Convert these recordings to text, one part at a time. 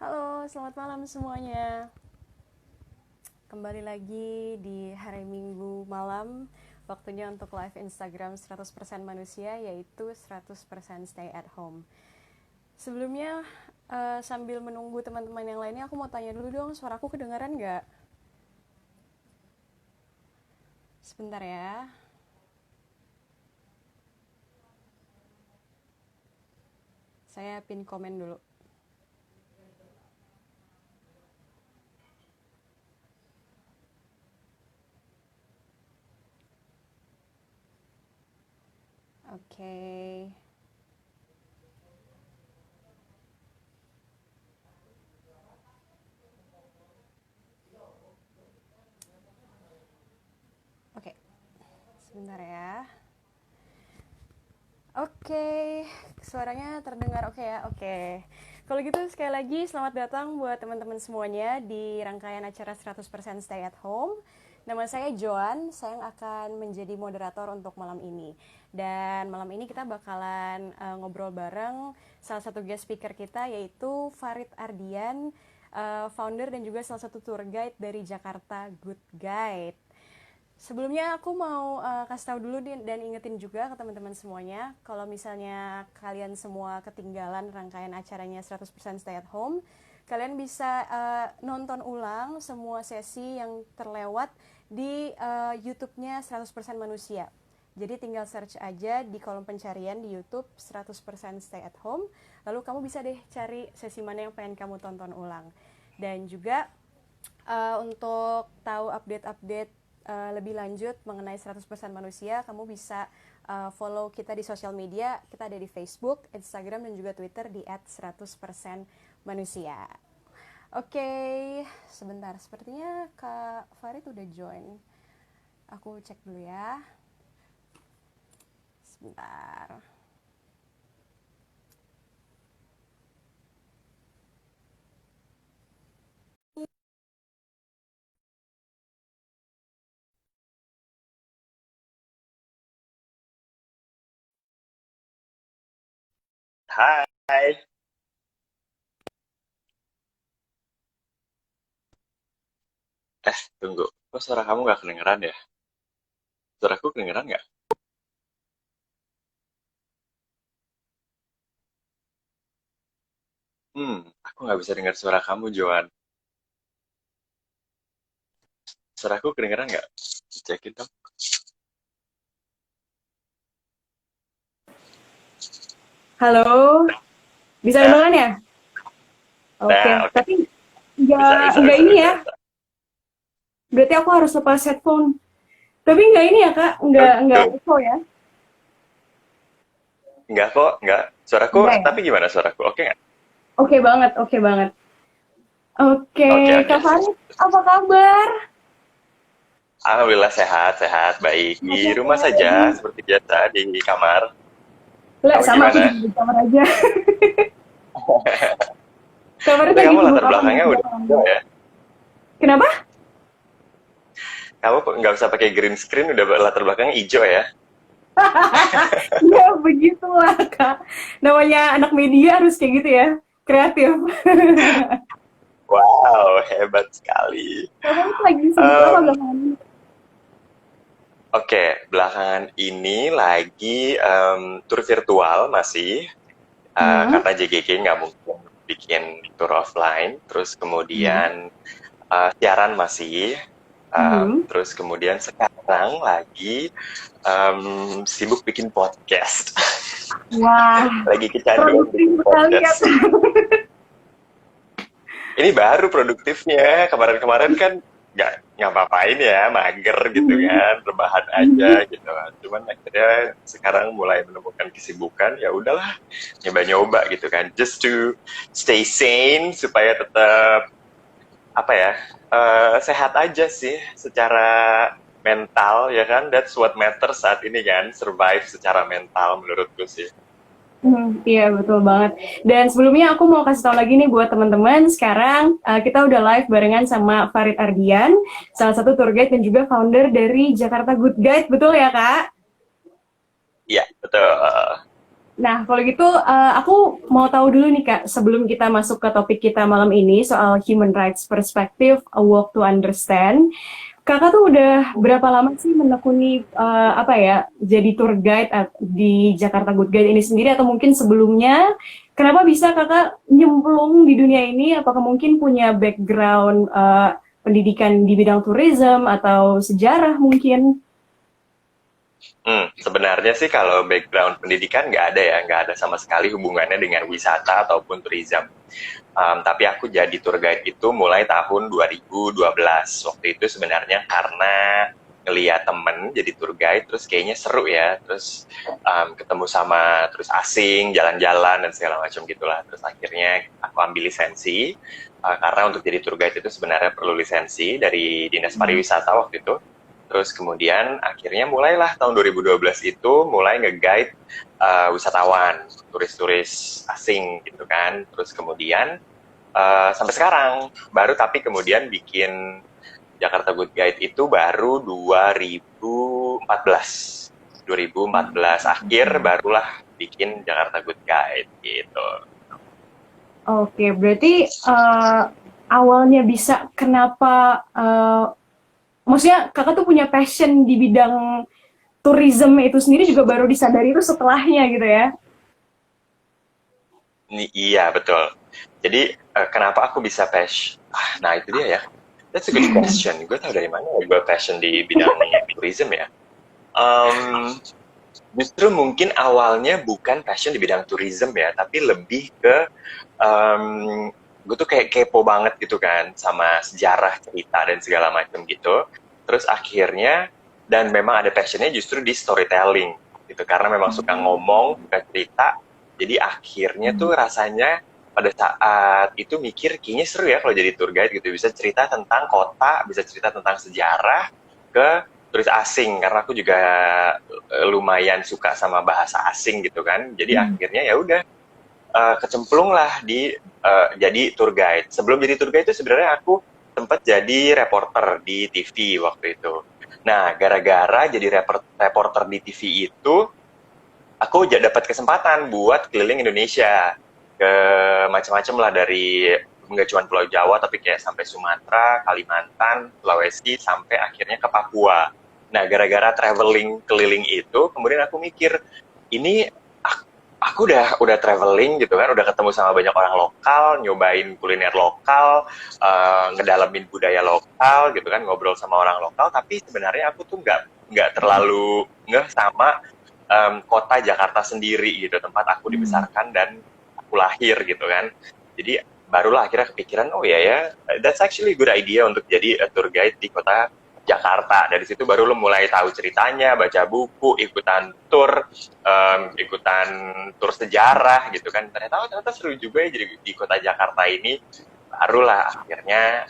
Halo, selamat malam semuanya. Kembali lagi di hari Minggu malam. Waktunya untuk live Instagram 100% manusia, yaitu 100% stay at home. Sebelumnya, sambil menunggu teman-teman yang lainnya, aku mau tanya dulu dong, suaraku kedengaran nggak? Sebentar ya. Saya pin komen dulu. Oke. Oke, sebentar ya. Oke, suaranya terdengar oke ya? Oke. Kalau gitu sekali lagi selamat datang buat teman-teman semuanya di rangkaian acara 100% Stay at Home. Nama saya Joan, saya yang akan menjadi moderator untuk malam ini. Dan malam ini kita bakalan ngobrol bareng salah satu guest speaker kita yaitu Farid Ardian, founder dan juga salah satu tour guide dari Jakarta Good Guide. Sebelumnya aku mau kasih tahu dulu dan ingetin juga ke teman-teman semuanya kalau misalnya kalian semua ketinggalan rangkaian acaranya 100% Stay at Home, kalian bisa nonton ulang semua sesi yang terlewat di YouTube-nya 100% Manusia. Jadi tinggal search aja di kolom pencarian di YouTube 100% Stay at Home, lalu kamu bisa deh cari sesi mana yang pengen kamu tonton ulang. Dan juga untuk tahu update-update lebih lanjut mengenai 100% manusia, kamu bisa follow kita di sosial media. Kita ada di Facebook, Instagram, dan juga Twitter di @100%manusia. Oke, sebentar. Sepertinya Kak Farid udah join. Aku cek dulu ya. Sebentar. Hai, tunggu. Kok suara kamu nggak kedengeran ya? Suaraku kedengeran nggak? Aku nggak bisa dengar suara kamu, Joan. Suaraku kedengeran nggak? Cekin dong. Halo, bisa Nah, dengar ya? nah, Oke, oke. tapi Bisa, nggak bisa, nggak bisa, ini bisa, ya. bisa. Berarti aku harus lepas headphone. Tapi nggak ini ya kak, nggak Tuh, echo ya? nggak kok, nggak. Suaraku, Enggak ya? tapi gimana suaraku? Oke nggak? Oke banget, oke banget. Oke, Oke, oke, Kak sip. Farid, apa kabar? Alhamdulillah sehat, sehat, baik. Di Oke, rumah saja, di seperti biasa, di kamar. lah Kamu sama aku gimana? juga di kamar aja. Kak Farid Tapi lagi kamu sibuk latar apa nih belakangnya udah belakangan? hijau ya? Kenapa? Kamu nggak usah pakai green screen, udah latar belakangnya hijau ya? Ya begitulah Kak. Namanya anak media harus kayak gitu ya, kreatif. Wow, hebat sekali. Kak Farid lagi sibuk apa Em, belakangan ini? Oke, belakangan ini lagi tur virtual masih Hmm, karena JGG nggak mungkin bikin tur offline. Terus hmm, kemudian siaran masih. hmm. Terus kemudian sekarang lagi sibuk bikin podcast. Wah, Lagi kecanduan produktif bikin sekali ya podcast. Kak. Ini baru produktifnya. Kemarin-kemarin kan nggak ngapa-ngapain ya, mager gitu Hmm, kan, rebahan aja hmm. gitu. Cuman akhirnya sekarang mulai menemukan kesibukan, ya udahlah, nyoba-nyoba gitu kan, just to stay sane supaya tetap apa ya, sehat aja sih secara mental ya kan. That's what matters saat ini kan, survive secara mental menurutku sih. Iya betul banget. Dan sebelumnya aku mau kasih tahu lagi nih buat teman-teman, sekarang kita udah live barengan sama Farid Ardian, salah satu tour guide dan juga founder dari Jakarta Good Guide, betul ya Kak? Iya, betul. Nah, kalau gitu aku mau tahu dulu nih Kak, sebelum kita masuk ke topik kita malam ini soal human rights perspective, a walk to understand. Kakak tuh udah berapa lama sih menekuni apa ya, jadi tour guide di Jakarta Good Guide ini sendiri atau mungkin sebelumnya? Kenapa bisa kakak nyemplung di dunia ini? Apakah mungkin punya background pendidikan di bidang tourism atau sejarah mungkin? Sebenarnya sih kalau background pendidikan nggak ada ya, nggak ada sama sekali hubungannya dengan wisata ataupun tourism. Tapi aku jadi tour guide itu mulai tahun 2012. Waktu itu sebenarnya karena ngeliat temen jadi tour guide, terus kayaknya seru ya, terus ketemu sama terus asing, jalan-jalan dan segala macam gitulah. Terus akhirnya aku ambil lisensi, karena untuk jadi tour guide itu sebenarnya perlu lisensi dari Dinas Pariwisata waktu itu. Terus kemudian akhirnya mulailah tahun 2012 itu mulai nge-guide wisatawan, turis-turis asing gitu kan. Terus kemudian sampai sekarang baru tapi kemudian bikin Jakarta Good Guide itu baru 2014. 2014 akhir barulah bikin Jakarta Good Guide gitu. Oke, berarti awalnya bisa kenapa maksudnya kakak tuh punya passion di bidang tourism itu sendiri juga baru disadari itu setelahnya gitu ya? Iya betul. Jadi kenapa aku bisa passion? Nah itu dia ya. That's a good question. Gue tau dari mana ya gue passion di bidang tourism ya. Um, Justru mungkin awalnya bukan passion di bidang tourism ya, tapi lebih ke gue tuh kayak kepo banget gitu kan sama sejarah cerita dan segala macam gitu. Terus akhirnya dan memang ada passionnya justru di storytelling gitu karena memang suka ngomong, suka cerita. Jadi akhirnya tuh rasanya pada saat itu mikir kayaknya seru ya kalau jadi tour guide gitu bisa cerita tentang kota, bisa cerita tentang sejarah ke turis asing karena aku juga lumayan suka sama bahasa asing gitu kan. Jadi akhirnya ya udah kecemplung lah di jadi tour guide. Sebelum jadi tour guide itu sebenarnya aku sempat jadi reporter di TV waktu itu. Nah, gara-gara jadi reporter di TV itu, aku dapat kesempatan buat keliling Indonesia ke macam-macam lah dari nggak cuma Pulau Jawa tapi kayak sampai Sumatera, Kalimantan, Sulawesi sampai akhirnya ke Papua. Nah, gara-gara traveling keliling itu, kemudian aku mikir ini aku udah traveling gitu kan, udah ketemu sama banyak orang lokal, nyobain kuliner lokal, ngedalamin budaya lokal gitu kan, ngobrol sama orang lokal. Tapi sebenarnya aku tuh nggak terlalu ngeh sama kota Jakarta sendiri gitu, tempat aku dibesarkan dan aku lahir gitu kan. Jadi barulah akhirnya kepikiran, oh ya, that's actually a good idea untuk jadi tour guide di kota Jakarta. Dari situ baru lo mulai tahu ceritanya, baca buku, ikutan tur sejarah gitu kan. Ternyata seru juga ya jadi di kota Jakarta ini. Barulah akhirnya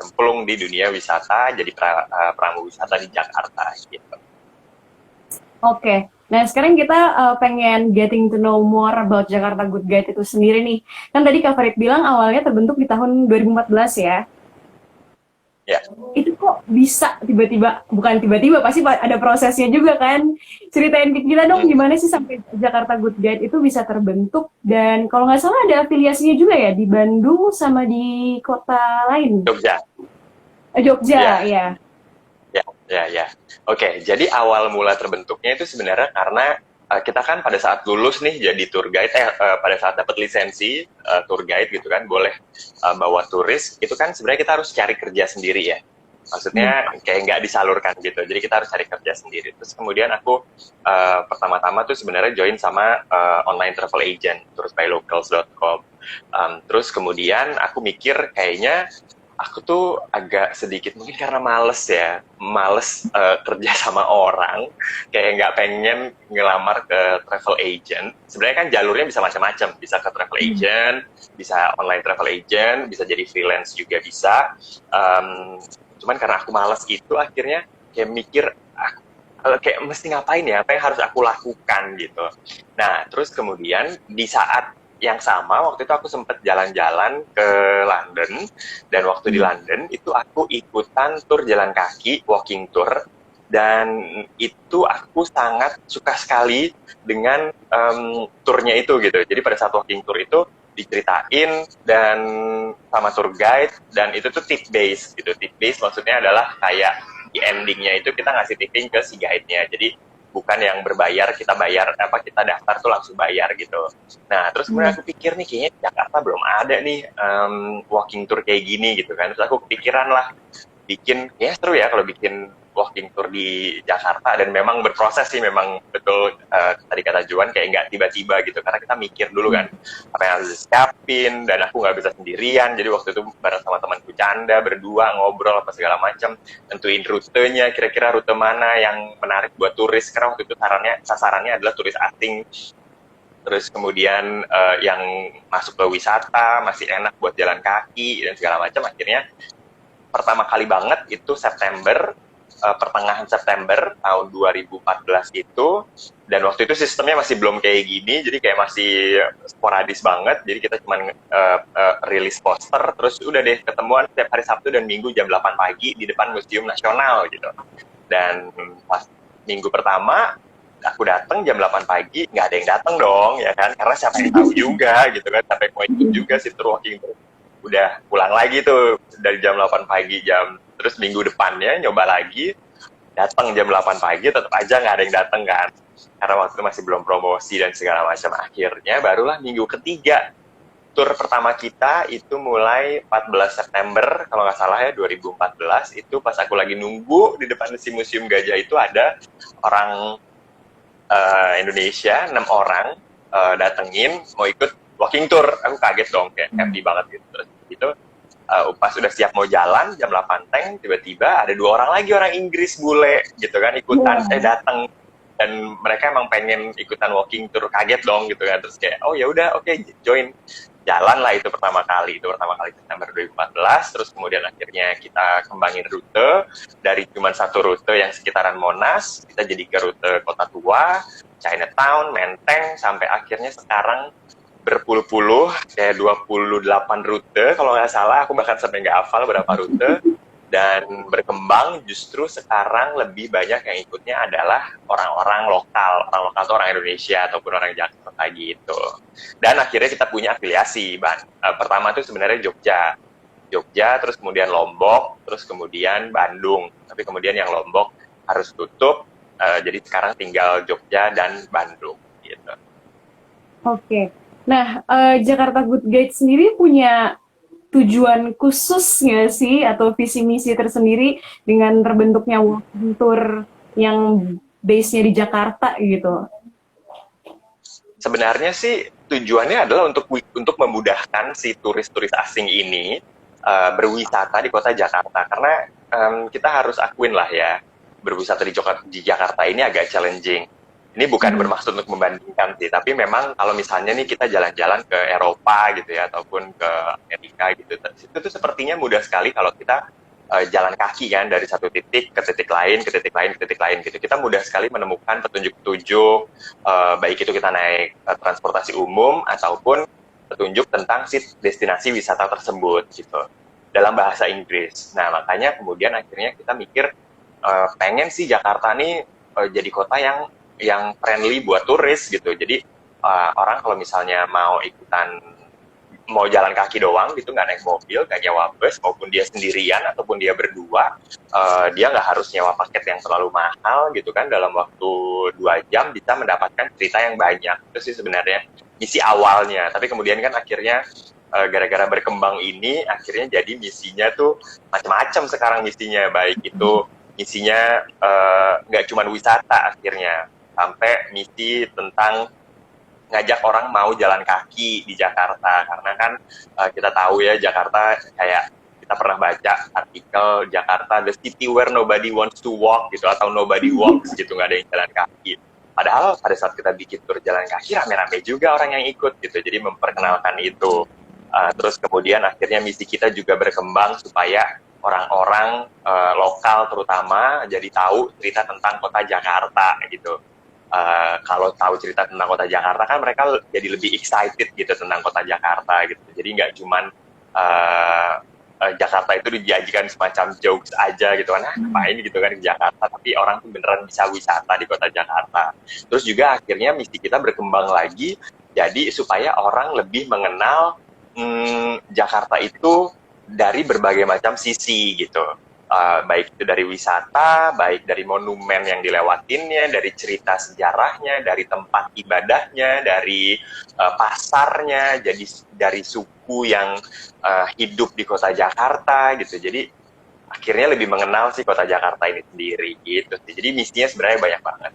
cemplung di dunia wisata, jadi pramu wisata di Jakarta gitu. Oke, nah sekarang kita pengen getting to know more about Jakarta Good Guide itu sendiri nih. Kan tadi Kak Farid bilang awalnya terbentuk di tahun 2014 ya. Ya. Itu kok bisa tiba-tiba, bukan tiba-tiba, pasti ada prosesnya juga kan. Ceritain ke kita dong gimana sih sampai Jakarta Good Guide itu bisa terbentuk. Dan kalau nggak salah ada afiliasinya juga ya di Bandung sama di kota lain. Jogja. Jogja, ya. Ya. Oke, jadi awal mula terbentuknya itu sebenarnya karena kita kan pada saat lulus nih jadi tour guide, pada saat dapat lisensi tour guide gitu kan, boleh bawa turis, itu kan sebenarnya kita harus cari kerja sendiri ya. Maksudnya kayak nggak disalurkan gitu, jadi kita harus cari kerja sendiri. Terus kemudian aku pertama-tama tuh sebenarnya join sama online travel agent, toursbylocals.com. Terus kemudian aku mikir kayaknya aku tuh agak sedikit mungkin karena males kerja sama orang, kayak nggak pengen ngelamar ke travel agent. Sebenarnya kan jalurnya bisa macam-macam, bisa ke travel agent, bisa online travel agent, bisa jadi freelance juga bisa. Cuman karena aku males itu akhirnya kayak mikir kayak mesti ngapain ya, apa yang harus aku lakukan gitu. Nah terus kemudian di saat yang sama waktu itu aku sempat jalan-jalan ke London, dan waktu di London itu aku ikutan tur jalan kaki, walking tour dan itu aku sangat suka sekali dengan turnya itu gitu. Jadi pada saat walking tour itu diceritain dan sama tour guide, dan itu tuh tip base gitu. Tip base maksudnya adalah kayak di endingnya itu kita ngasih tipping ke si guide-nya. Jadi bukan yang berbayar, kita bayar apa kita daftar tuh langsung bayar gitu. Nah terus kemudian aku pikir nih kayaknya di Jakarta belum ada nih walking tour kayak gini gitu kan. Terus aku kepikiran lah bikin, ya seru ya kalau bikin walking tour di Jakarta, dan memang berproses sih, memang betul tadi kata Juan kayak nggak tiba-tiba gitu, karena kita mikir dulu kan apa yang harus disiapin, dan aku nggak bisa sendirian, jadi waktu itu bareng sama temanku Canda, berdua ngobrol apa segala macam, tentuin rutenya, kira-kira rute mana yang menarik buat turis, karena waktu itu sasarannya adalah turis asing. Terus kemudian yang masuk ke wisata masih enak buat jalan kaki dan segala macam. Akhirnya pertama kali banget itu September, pertengahan September tahun 2014 itu, dan waktu itu sistemnya masih belum kayak gini, jadi kayak masih sporadis banget, jadi kita cuma rilis poster, terus udah deh ketemuan setiap hari Sabtu dan Minggu jam 8 pagi di depan Museum Nasional gitu. Dan pas minggu pertama aku datang jam 8 pagi, nggak ada yang datang dong, ya kan, karena siapa yang tahu juga gitu kan, sampai mau ikut juga si tour walking tour. Udah pulang lagi tuh dari jam 8 pagi, terus minggu depannya nyoba lagi, datang jam 8 pagi tetap aja nggak ada yang datang kan, karena waktu itu masih belum promosi dan segala macam. Akhirnya barulah minggu ketiga, tur pertama kita itu mulai 14 September kalau nggak salah ya, 2014 itu. Pas aku lagi nunggu di depan si Museum Gajah itu ada orang Indonesia 6 orang datengin mau ikut walking tour. Aku kaget dong, kayak happy banget gitu. Terus gitu pas udah siap mau jalan jam 8 teng, tiba-tiba ada 2 orang lagi, orang Inggris bule gitu kan, ikutan datang, dan mereka emang pengen ikutan walking tour. Kaget dong gitu kan. Terus kayak oh ya udah, oke, join. Jalan lah itu pertama kali September 2014. Terus kemudian akhirnya kita kembangin rute dari cuma satu rute yang sekitaran Monas, kita jadi ke rute Kota Tua, Chinatown, Menteng, sampai akhirnya sekarang berpuluh-puluh, kayak 28 rute kalau nggak salah. Aku bahkan sampai nggak hafal berapa rute. Dan berkembang justru sekarang lebih banyak yang ikutnya adalah orang-orang lokal. Orang lokal itu orang Indonesia ataupun orang Jakarta gitu. Dan akhirnya kita punya afiliasi. Pertama itu sebenarnya Jogja, terus kemudian Lombok, terus kemudian Bandung. Tapi kemudian yang Lombok harus tutup, jadi sekarang tinggal Jogja dan Bandung gitu. Oke. Nah, Jakarta Good Guide sendiri punya tujuan khusus nggak sih, atau visi misi tersendiri dengan terbentuknya walking tour yang base-nya di Jakarta gitu? Sebenarnya sih tujuannya adalah untuk memudahkan si turis-turis asing ini berwisata di kota Jakarta, karena kita harus akuin lah ya, berwisata di Jakarta ini agak challenging. Ini bukan bermaksud untuk membandingkan sih, tapi memang kalau misalnya nih kita jalan-jalan ke Eropa gitu ya, ataupun ke Amerika gitu, itu tuh sepertinya mudah sekali kalau kita jalan kaki kan, dari satu titik ke titik lain, ke titik lain, ke titik lain gitu. Kita mudah sekali menemukan petunjuk-petunjuk, baik itu kita naik transportasi umum ataupun petunjuk tentang si destinasi wisata tersebut gitu, dalam bahasa Inggris. Nah makanya kemudian akhirnya kita mikir, pengen sih Jakarta nih jadi kota yang friendly buat turis gitu. Jadi orang kalau misalnya mau jalan kaki doang gitu, nggak naik mobil, nggak nyewa bus, maupun dia sendirian ataupun dia berdua, dia nggak harus nyewa paket yang terlalu mahal gitu kan, dalam waktu 2 jam bisa mendapatkan cerita yang banyak. Itu sih sebenarnya misi awalnya. Tapi kemudian kan akhirnya gara-gara berkembang ini, akhirnya jadi misinya tuh macam-macam sekarang misinya. Baik itu misinya nggak cuma wisata, akhirnya sampai misi tentang ngajak orang mau jalan kaki di Jakarta, karena kan kita tahu ya, Jakarta kayak kita pernah baca artikel Jakarta the city where nobody wants to walk gitu, atau nobody walks gitu, nggak ada yang jalan kaki. Padahal pada saat kita bikin tur jalan kaki, rame-rame juga orang yang ikut gitu, jadi memperkenalkan itu. Terus kemudian akhirnya misi kita juga berkembang supaya orang-orang lokal terutama jadi tahu cerita tentang kota Jakarta gitu. Kalau tahu cerita tentang kota Jakarta kan mereka jadi lebih excited gitu tentang kota Jakarta gitu. Jadi nggak cuman Jakarta itu dijanjikan semacam jokes aja gitu kan, ngapain gitu kan di Jakarta, tapi orang tuh beneran bisa wisata di kota Jakarta. Terus juga akhirnya misi kita berkembang lagi, jadi supaya orang lebih mengenal Jakarta itu dari berbagai macam sisi gitu. Baik itu dari wisata, baik dari monumen yang dilewatinnya, dari cerita sejarahnya, dari tempat ibadahnya, dari pasarnya, jadi dari suku yang hidup di kota Jakarta gitu. Jadi akhirnya lebih mengenal sih kota Jakarta ini sendiri gitu sih. Jadi misinya sebenarnya banyak banget.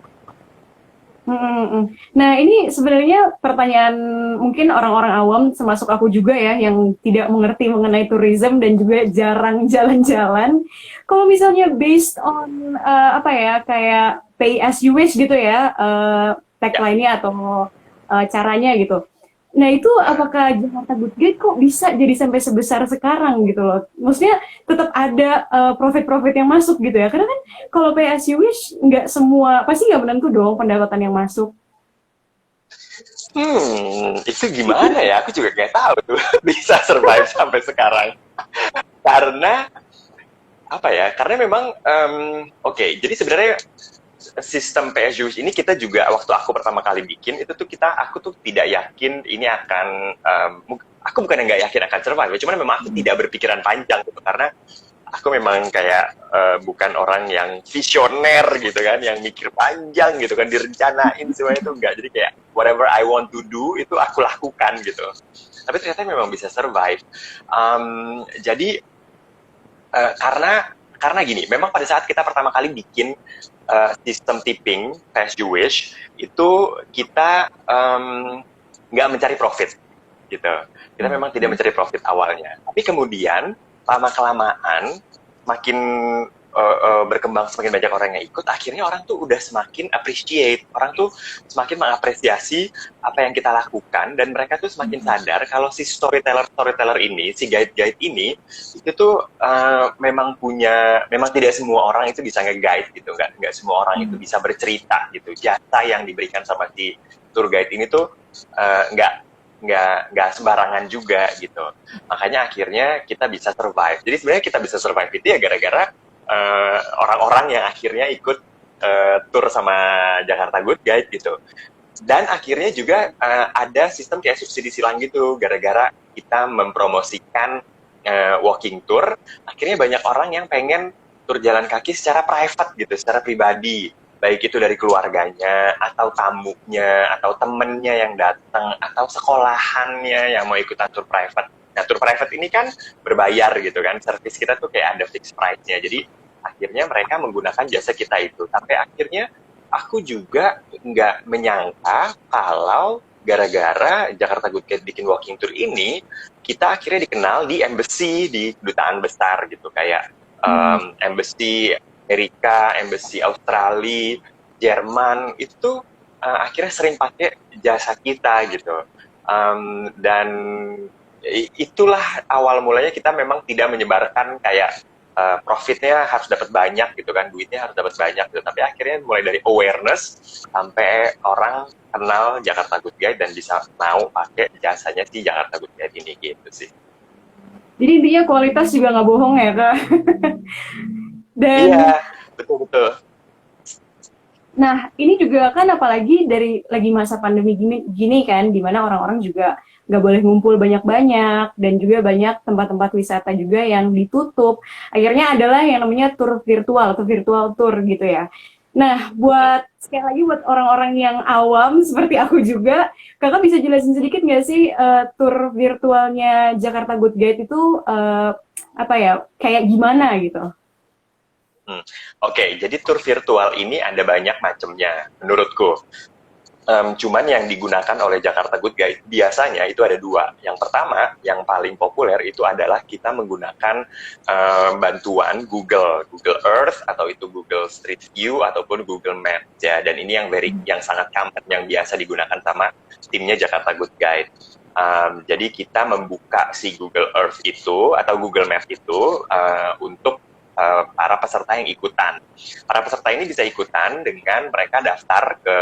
Nah, ini sebenarnya pertanyaan mungkin orang-orang awam, termasuk aku juga ya, yang tidak mengerti mengenai tourism dan juga jarang jalan-jalan. Kalau misalnya based on apa ya, kayak pay as you wish gitu ya, Ya. tagline-nya atau caranya gitu. Nah, itu apakah Jakarta Good Guide kok bisa jadi sampai sebesar sekarang gitu loh? Maksudnya tetap ada profit-profit yang masuk gitu ya? Karena kan kalau pay as you wish, nggak semua, pasti nggak menentu dong pendapatan yang masuk. Itu gimana ya? Aku juga nggak tahu tuh bisa survive sampai sekarang. Karena apa ya? Karena memang oke. Jadi sebenarnya sistem PSU ini kita juga waktu aku pertama kali bikin itu tuh aku tuh tidak yakin ini akan aku bukan yang nggak yakin akan survive, cuman memang aku tidak berpikiran panjang gitu karena aku memang kayak bukan orang yang visioner gitu kan, yang mikir panjang gitu kan, direncanain semuanya itu enggak. Jadi kayak whatever I want to do itu aku lakukan gitu. Tapi ternyata memang bisa survive. Jadi karena gini, memang pada saat kita pertama kali bikin sistem tipping as you wish itu kita nggak mencari profit gitu. Kita memang tidak mencari profit awalnya. Tapi kemudian lama kelamaan makin berkembang, semakin banyak orang yang ikut, akhirnya orang tuh udah semakin appreciate, orang tuh semakin mengapresiasi apa yang kita lakukan, dan mereka tuh semakin sadar kalau si storyteller ini, si guide ini, itu tuh memang tidak semua orang itu bisa nge-guide gitu, nggak semua orang itu bisa bercerita gitu. Jasa yang diberikan sama si tour guide ini tuh nggak sembarangan juga gitu. Makanya akhirnya kita bisa survive. Jadi sebenarnya kita bisa survive itu ya gara-gara orang-orang yang akhirnya ikut tour sama Jakarta Good Guide gitu. Dan akhirnya juga ada sistem kayak subsidi silang gitu, gara-gara kita mempromosikan walking tour, akhirnya banyak orang yang pengen tur jalan kaki secara private gitu, secara pribadi, baik itu dari keluarganya, atau tamunya, atau temennya yang datang, atau sekolahannya yang mau ikutan tur private. Nah, tur private ini kan berbayar gitu kan, service kita tuh kayak ada fixed price-nya, jadi akhirnya mereka menggunakan jasa kita itu. Sampai akhirnya aku juga nggak menyangka kalau gara-gara Jakarta Good Guide bikin walking tour ini, kita akhirnya dikenal di embassy, di kedutaan besar gitu, kayak embassy Amerika, embassy Australia, Jerman, itu akhirnya sering pakai jasa kita gitu. Dan itulah awal mulanya kita memang tidak menyebarkan kayak profitnya harus dapat banyak gitu kan, duitnya harus dapat banyak gitu. Tapi akhirnya mulai dari awareness sampai orang kenal Jakarta Good Guide dan bisa mau pakai jasanya si Jakarta Good Guide ini gitu sih. Jadi intinya kualitas juga nggak bohong ya, Kak. Dan Iya, betul-betul. nah, ini juga kan apalagi dari lagi masa pandemi gini kan, dimana orang-orang juga nggak boleh ngumpul banyak-banyak, dan juga banyak tempat-tempat wisata juga yang ditutup. Akhirnya adalah yang namanya tour virtual atau virtual tour gitu ya. Nah, sekali lagi buat orang-orang yang awam seperti aku juga, kakak bisa jelasin sedikit nggak sih tour virtualnya Jakarta Good Guide itu apa ya, kayak gimana gitu? Oke, jadi tour virtual ini ada banyak macamnya menurutku. Cuman yang digunakan oleh Jakarta Good Guide biasanya itu ada dua. Yang pertama, yang paling populer itu adalah kita menggunakan bantuan Google Earth, atau itu Google Street View ataupun Google Maps ya. Dan ini yang sangat common, yang biasa digunakan sama timnya Jakarta Good Guide. Jadi kita membuka si Google Earth itu atau Google Maps itu untuk para peserta yang ikutan. Para peserta ini bisa ikutan dengan mereka daftar ke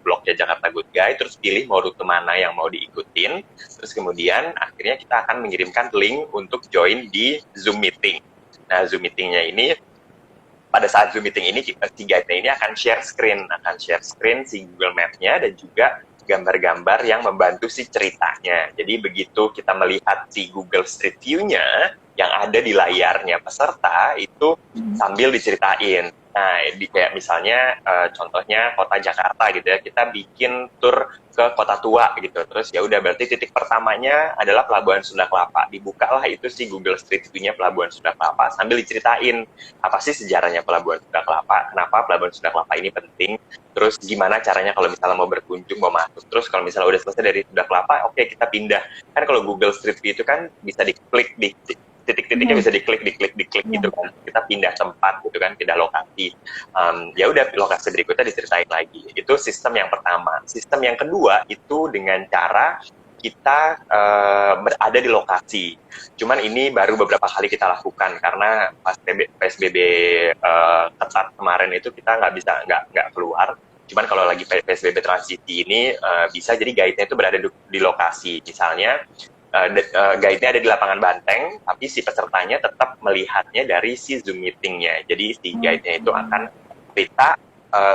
blog ya Jakarta Good Guide, terus pilih mau rute mana yang mau diikutin, terus kemudian akhirnya kita akan mengirimkan link untuk join di Zoom meeting. Nah, Zoom meetingnya ini, pada saat Zoom meeting ini, si guide-nya ini akan share screen si Google Map-nya dan juga gambar-gambar yang membantu si ceritanya. Jadi begitu kita melihat si Google Street View-nya yang ada di layarnya peserta itu sambil diceritain. Nah, kayak misalnya contohnya kota Jakarta gitu ya, kita bikin tour ke Kota Tua gitu. Terus ya udah berarti titik pertamanya adalah Pelabuhan Sunda Kelapa. Dibukalah itu si Google Street View-nya Pelabuhan Sunda Kelapa sambil diceritain apa sih sejarahnya Pelabuhan Sunda Kelapa, kenapa Pelabuhan Sunda Kelapa ini penting, terus gimana caranya kalau misalnya mau berkunjung, mau masuk. Terus kalau misalnya udah selesai dari Sunda Kelapa, oke, kita pindah. Kan kalau Google Street View itu kan bisa diklik di titik-titiknya bisa diklik gitu kan, kita pindah tempat gitu kan, pindah lokasi. Ya udah lokasi berikutnya diceritain lagi. Itu sistem yang pertama. Sistem yang kedua itu dengan cara kita berada di lokasi. Cuman ini baru beberapa kali kita lakukan karena pas PSBB ketat kemarin itu kita nggak keluar. Cuman kalau lagi PSBB transisi ini bisa jadi guide-nya itu berada di lokasi. Misalnya guide-nya ada di lapangan Banteng, tapi si pesertanya tetap melihatnya dari si Zoom meeting-nya. Jadi si guide-nya itu akan cerita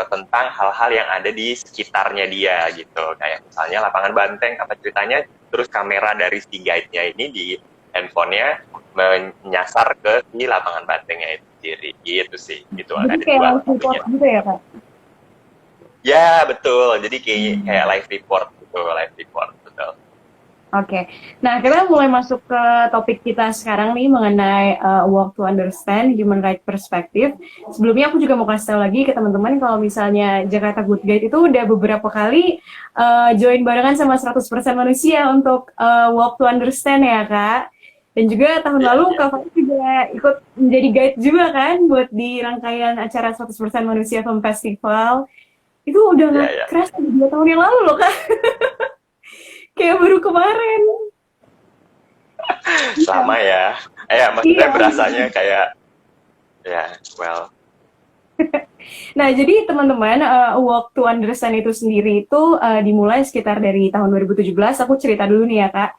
tentang hal-hal yang ada di sekitarnya dia gitu. Kayak misalnya lapangan Banteng, apa ceritanya, terus kamera dari si guide-nya ini di handphone-nya menyasar ke si lapangan Bantengnya itu sendiri. Gitu sih. Gitu. Jadi kayak live report gitu ya, Kak? Ya, betul. Jadi kayak live report gitu, live report, betul. Oke, nah kita mulai masuk ke topik kita sekarang nih mengenai Walk to Understand Human Rights Perspective. Sebelumnya aku juga mau kasih tahu lagi ke teman-teman kalau misalnya Jakarta Good Guide itu udah beberapa kali join barengan sama 100% manusia untuk Walk to Understand ya Kak. Dan juga tahun lalu Kak Farid juga ikut menjadi guide juga kan buat di rangkaian acara 100% Manusia Film Festival. Itu udah nggak kerasa 2 tahun yang lalu loh Kak. Kayak baru kemarin. Sama ya. Maksudnya berasanya kayak well. Nah, jadi teman-teman, Walk to Understand itu sendiri itu dimulai sekitar dari tahun 2017. Aku cerita dulu nih ya, Kak.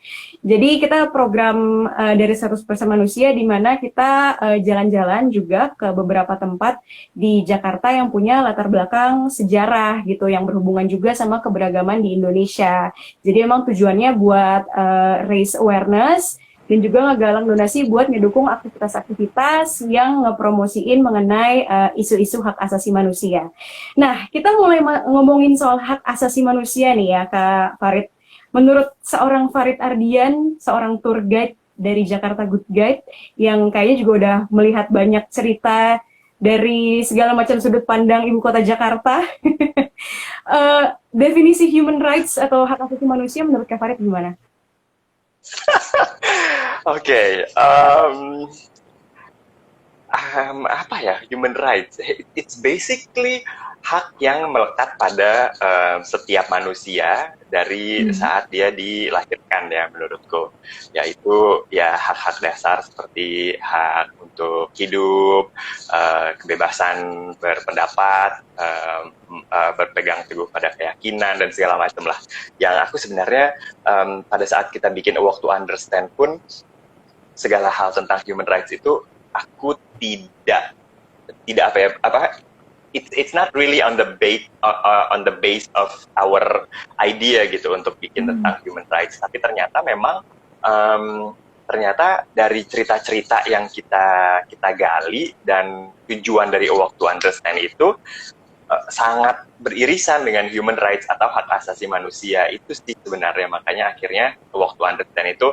Jadi kita program dari 100% Manusia di mana kita jalan-jalan juga ke beberapa tempat di Jakarta yang punya latar belakang sejarah gitu, yang berhubungan juga sama keberagaman di Indonesia. Jadi emang tujuannya buat raise awareness dan juga ngagalang donasi buat ngedukung aktivitas-aktivitas yang ngepromosiin mengenai isu-isu hak asasi manusia. Nah, kita mulai ngomongin soal hak asasi manusia nih ya, Kak Farid. Menurut seorang Farid Ardian, seorang tour guide dari Jakarta Good Guide, yang kayaknya juga udah melihat banyak cerita dari segala macam sudut pandang ibu kota Jakarta, definisi human rights atau hak asasi manusia menurut Kak Farid gimana? Oke, apa ya human rights? It's basically hak yang melekat pada setiap manusia dari saat dia dilahirkan ya menurutku. Yaitu ya hak-hak dasar seperti hak untuk hidup, kebebasan berpendapat, berpegang teguh pada keyakinan dan segala macam lah. Yang aku sebenarnya pada saat kita bikin A Walk to Understand pun segala hal tentang human rights itu aku tidak it's not really on the base of our idea gitu untuk bikin tentang human rights, tapi ternyata memang ternyata dari cerita-cerita yang kita gali dan tujuan dari A Walk to Understand itu sangat beririsan dengan human rights atau hak asasi manusia itu sih sebenarnya. Makanya akhirnya A Walk to Understand itu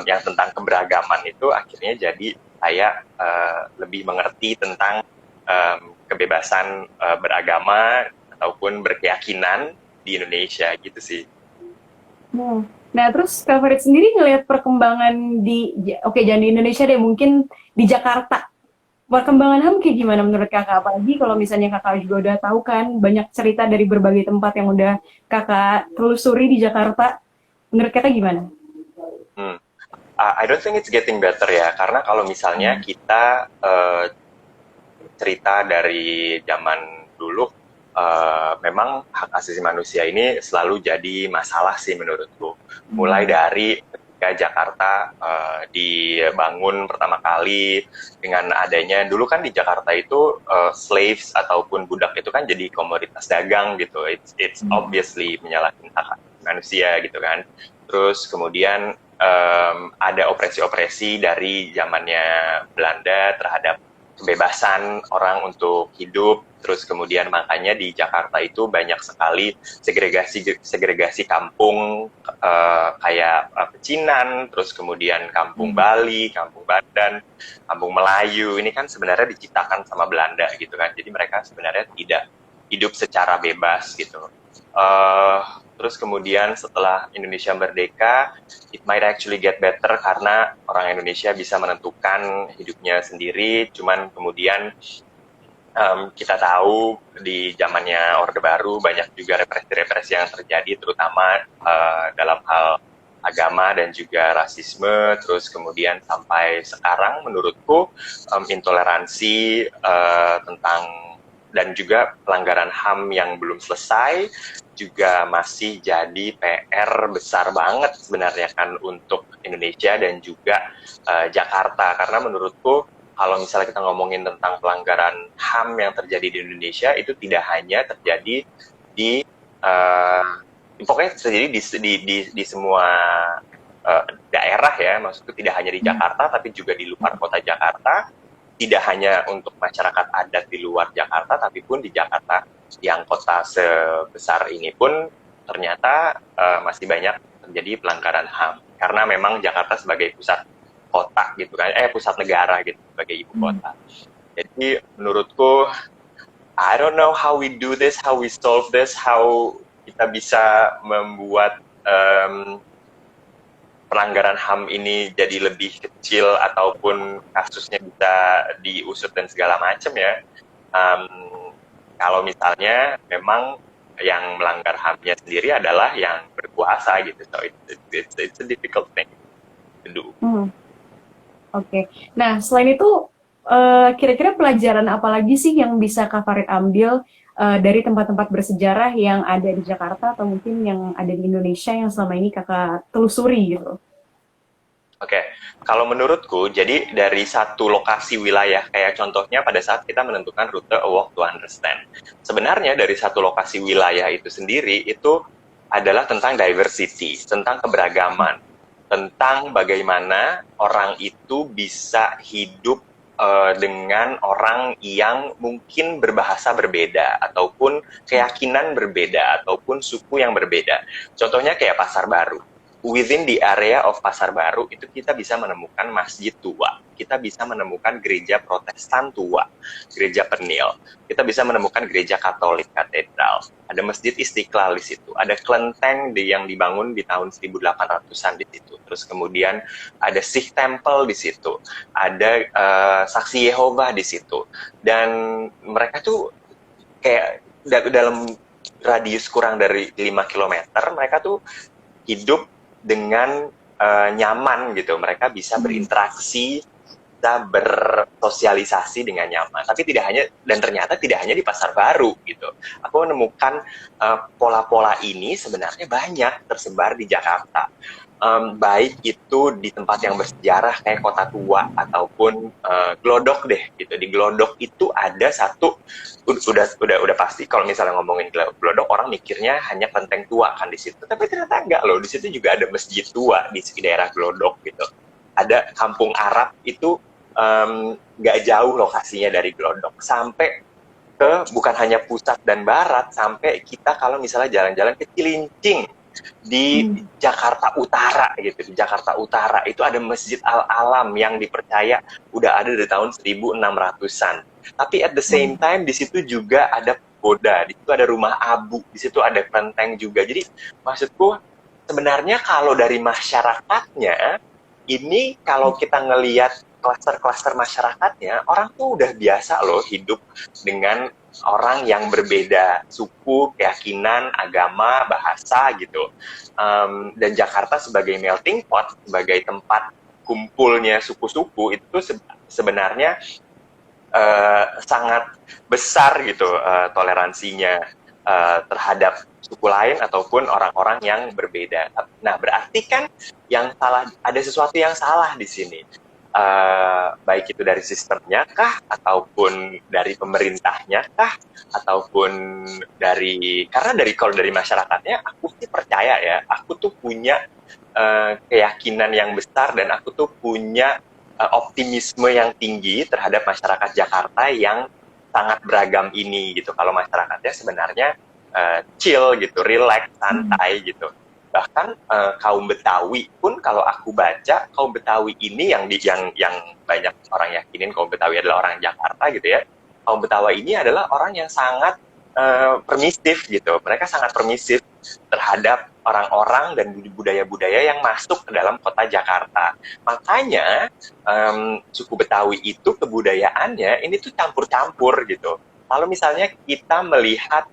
yang tentang keberagaman itu akhirnya jadi saya lebih mengerti tentang kebebasan beragama ataupun berkeyakinan di Indonesia gitu sih. Nah, terus Kak Farid sendiri ngelihat perkembangan jangan di Indonesia deh, mungkin di Jakarta. Perkembangan HAM kayak gimana menurut Kakak? Apalagi kalau misalnya Kakak juga udah tahu kan banyak cerita dari berbagai tempat yang udah Kakak telusuri di Jakarta. Menurut Kakak gimana? I don't think it's getting better ya, karena kalau misalnya kita cerita dari zaman dulu, memang hak asasi manusia ini selalu jadi masalah sih menurutku. Mulai dari ketika Jakarta dibangun pertama kali dengan adanya, dulu kan di Jakarta itu slaves ataupun budak itu kan jadi komoditas dagang gitu. It's obviously menyalahi hak asasi manusia gitu kan. Terus kemudian ada opresi-opresi dari zamannya Belanda terhadap kebebasan orang untuk hidup. Terus kemudian makanya di Jakarta itu banyak sekali segregasi kampung kayak Pecinan, terus kemudian kampung Bali, kampung Badan, kampung Melayu. Ini kan sebenarnya diciptakan sama Belanda gitu kan. Jadi mereka sebenarnya tidak hidup secara bebas gitu. Terus kemudian setelah Indonesia merdeka, it might actually get better karena orang Indonesia bisa menentukan hidupnya sendiri. Cuman kemudian kita tahu di zamannya Orde Baru banyak juga represi-represi yang terjadi, terutama dalam hal agama dan juga rasisme. Terus kemudian sampai sekarang menurutku intoleransi tentang dan juga pelanggaran HAM yang belum selesai juga masih jadi PR besar banget sebenarnya kan untuk Indonesia dan juga Jakarta. Karena menurutku kalau misalnya kita ngomongin tentang pelanggaran HAM yang terjadi di Indonesia, itu tidak hanya terjadi di pokoknya terjadi di semua daerah ya, maksudku tidak hanya di Jakarta tapi juga di luar kota Jakarta. Tidak hanya untuk masyarakat adat di luar Jakarta, tapi pun di Jakarta yang kota sebesar ini pun ternyata masih banyak terjadi pelanggaran HAM. Karena memang Jakarta sebagai pusat kota gitu kan, pusat negara gitu sebagai ibu kota. Jadi menurutku, I don't know how we do this, how we solve this, how kita bisa membuat pelanggaran HAM ini jadi lebih kecil ataupun kasusnya bisa diusut dan segala macam ya. Kalau misalnya memang yang melanggar HAM-nya sendiri adalah yang berkuasa gitu, so it's a difficult thing to do. Oke. Nah, selain itu kira-kira pelajaran apa lagi sih yang bisa Kak Farid ambil dari tempat-tempat bersejarah yang ada di Jakarta atau mungkin yang ada di Indonesia yang selama ini Kakak telusuri gitu? Oke, kalau menurutku, jadi dari satu lokasi wilayah, kayak contohnya pada saat kita menentukan rute A Walk to Understand. Sebenarnya dari satu lokasi wilayah itu sendiri, itu adalah tentang diversity, tentang keberagaman, tentang bagaimana orang itu bisa hidup dengan orang yang mungkin berbahasa berbeda, ataupun keyakinan berbeda, ataupun suku yang berbeda. Contohnya kayak Pasar Baru. Within the area of Pasar Baru, itu kita bisa menemukan masjid tua. Kita bisa menemukan gereja Protestan tua, gereja Penil. Kita bisa menemukan gereja Katolik, katedral. Ada Masjid Istiqlal di situ. Ada kelenteng yang dibangun di tahun 1800-an di situ. Terus kemudian ada Sikh Temple di situ. Ada Saksi Yehovah di situ. Dan mereka tuh kayak dalam radius kurang dari 5 km, mereka tuh hidup dengan nyaman gitu. Mereka bisa berinteraksi, bisa bersosialisasi dengan nyaman. Tapi tidak hanya, dan ternyata tidak hanya di Pasar Baru gitu. Aku menemukan pola-pola ini sebenarnya banyak tersebar di Jakarta. Baik itu di tempat yang bersejarah kayak Kota Tua ataupun Glodok deh gitu. Di Glodok itu ada satu, udah pasti kalau misalnya ngomongin Glodok orang mikirnya hanya kelenteng tua kan di situ, tapi ternyata enggak loh. Di situ juga ada masjid tua di daerah Glodok gitu. Ada kampung Arab itu nggak jauh lokasinya dari Glodok, sampai ke bukan hanya pusat dan barat, sampai kita kalau misalnya jalan-jalan ke Cilincing di Jakarta Utara gitu. Di Jakarta Utara itu ada Masjid Al-Alam yang dipercaya udah ada dari tahun 1600-an. Tapi at the same time di situ juga ada pagoda, di situ ada rumah abu, di situ ada kelenteng juga. Jadi maksudku sebenarnya kalau dari masyarakatnya ini, kalau kita ngelihat klaster-klaster masyarakatnya, orang tuh udah biasa loh hidup dengan orang yang berbeda suku, keyakinan, agama, bahasa gitu. Dan Jakarta sebagai melting pot, sebagai tempat kumpulnya suku-suku, itu sebenarnya sangat besar gitu toleransinya terhadap suku lain ataupun orang-orang yang berbeda. Nah, berarti kan yang salah, ada sesuatu yang salah di sini. Baik itu dari sistemnya kah, ataupun dari pemerintahnya kah, ataupun karena kalau dari masyarakatnya, aku sih percaya ya, aku tuh punya keyakinan yang besar dan aku tuh punya optimisme yang tinggi terhadap masyarakat Jakarta yang sangat beragam ini gitu. Kalau masyarakatnya sebenarnya chill gitu, relax, santai gitu. Bahkan kaum Betawi pun kalau aku baca, kaum Betawi ini yang banyak orang yakinin kaum Betawi adalah orang Jakarta gitu ya. Kaum Betawi ini adalah orang yang sangat permisif gitu. Mereka sangat permisif terhadap orang-orang dan budaya-budaya yang masuk ke dalam kota Jakarta. Makanya suku Betawi itu kebudayaannya ini tuh campur-campur gitu. Kalau misalnya kita melihat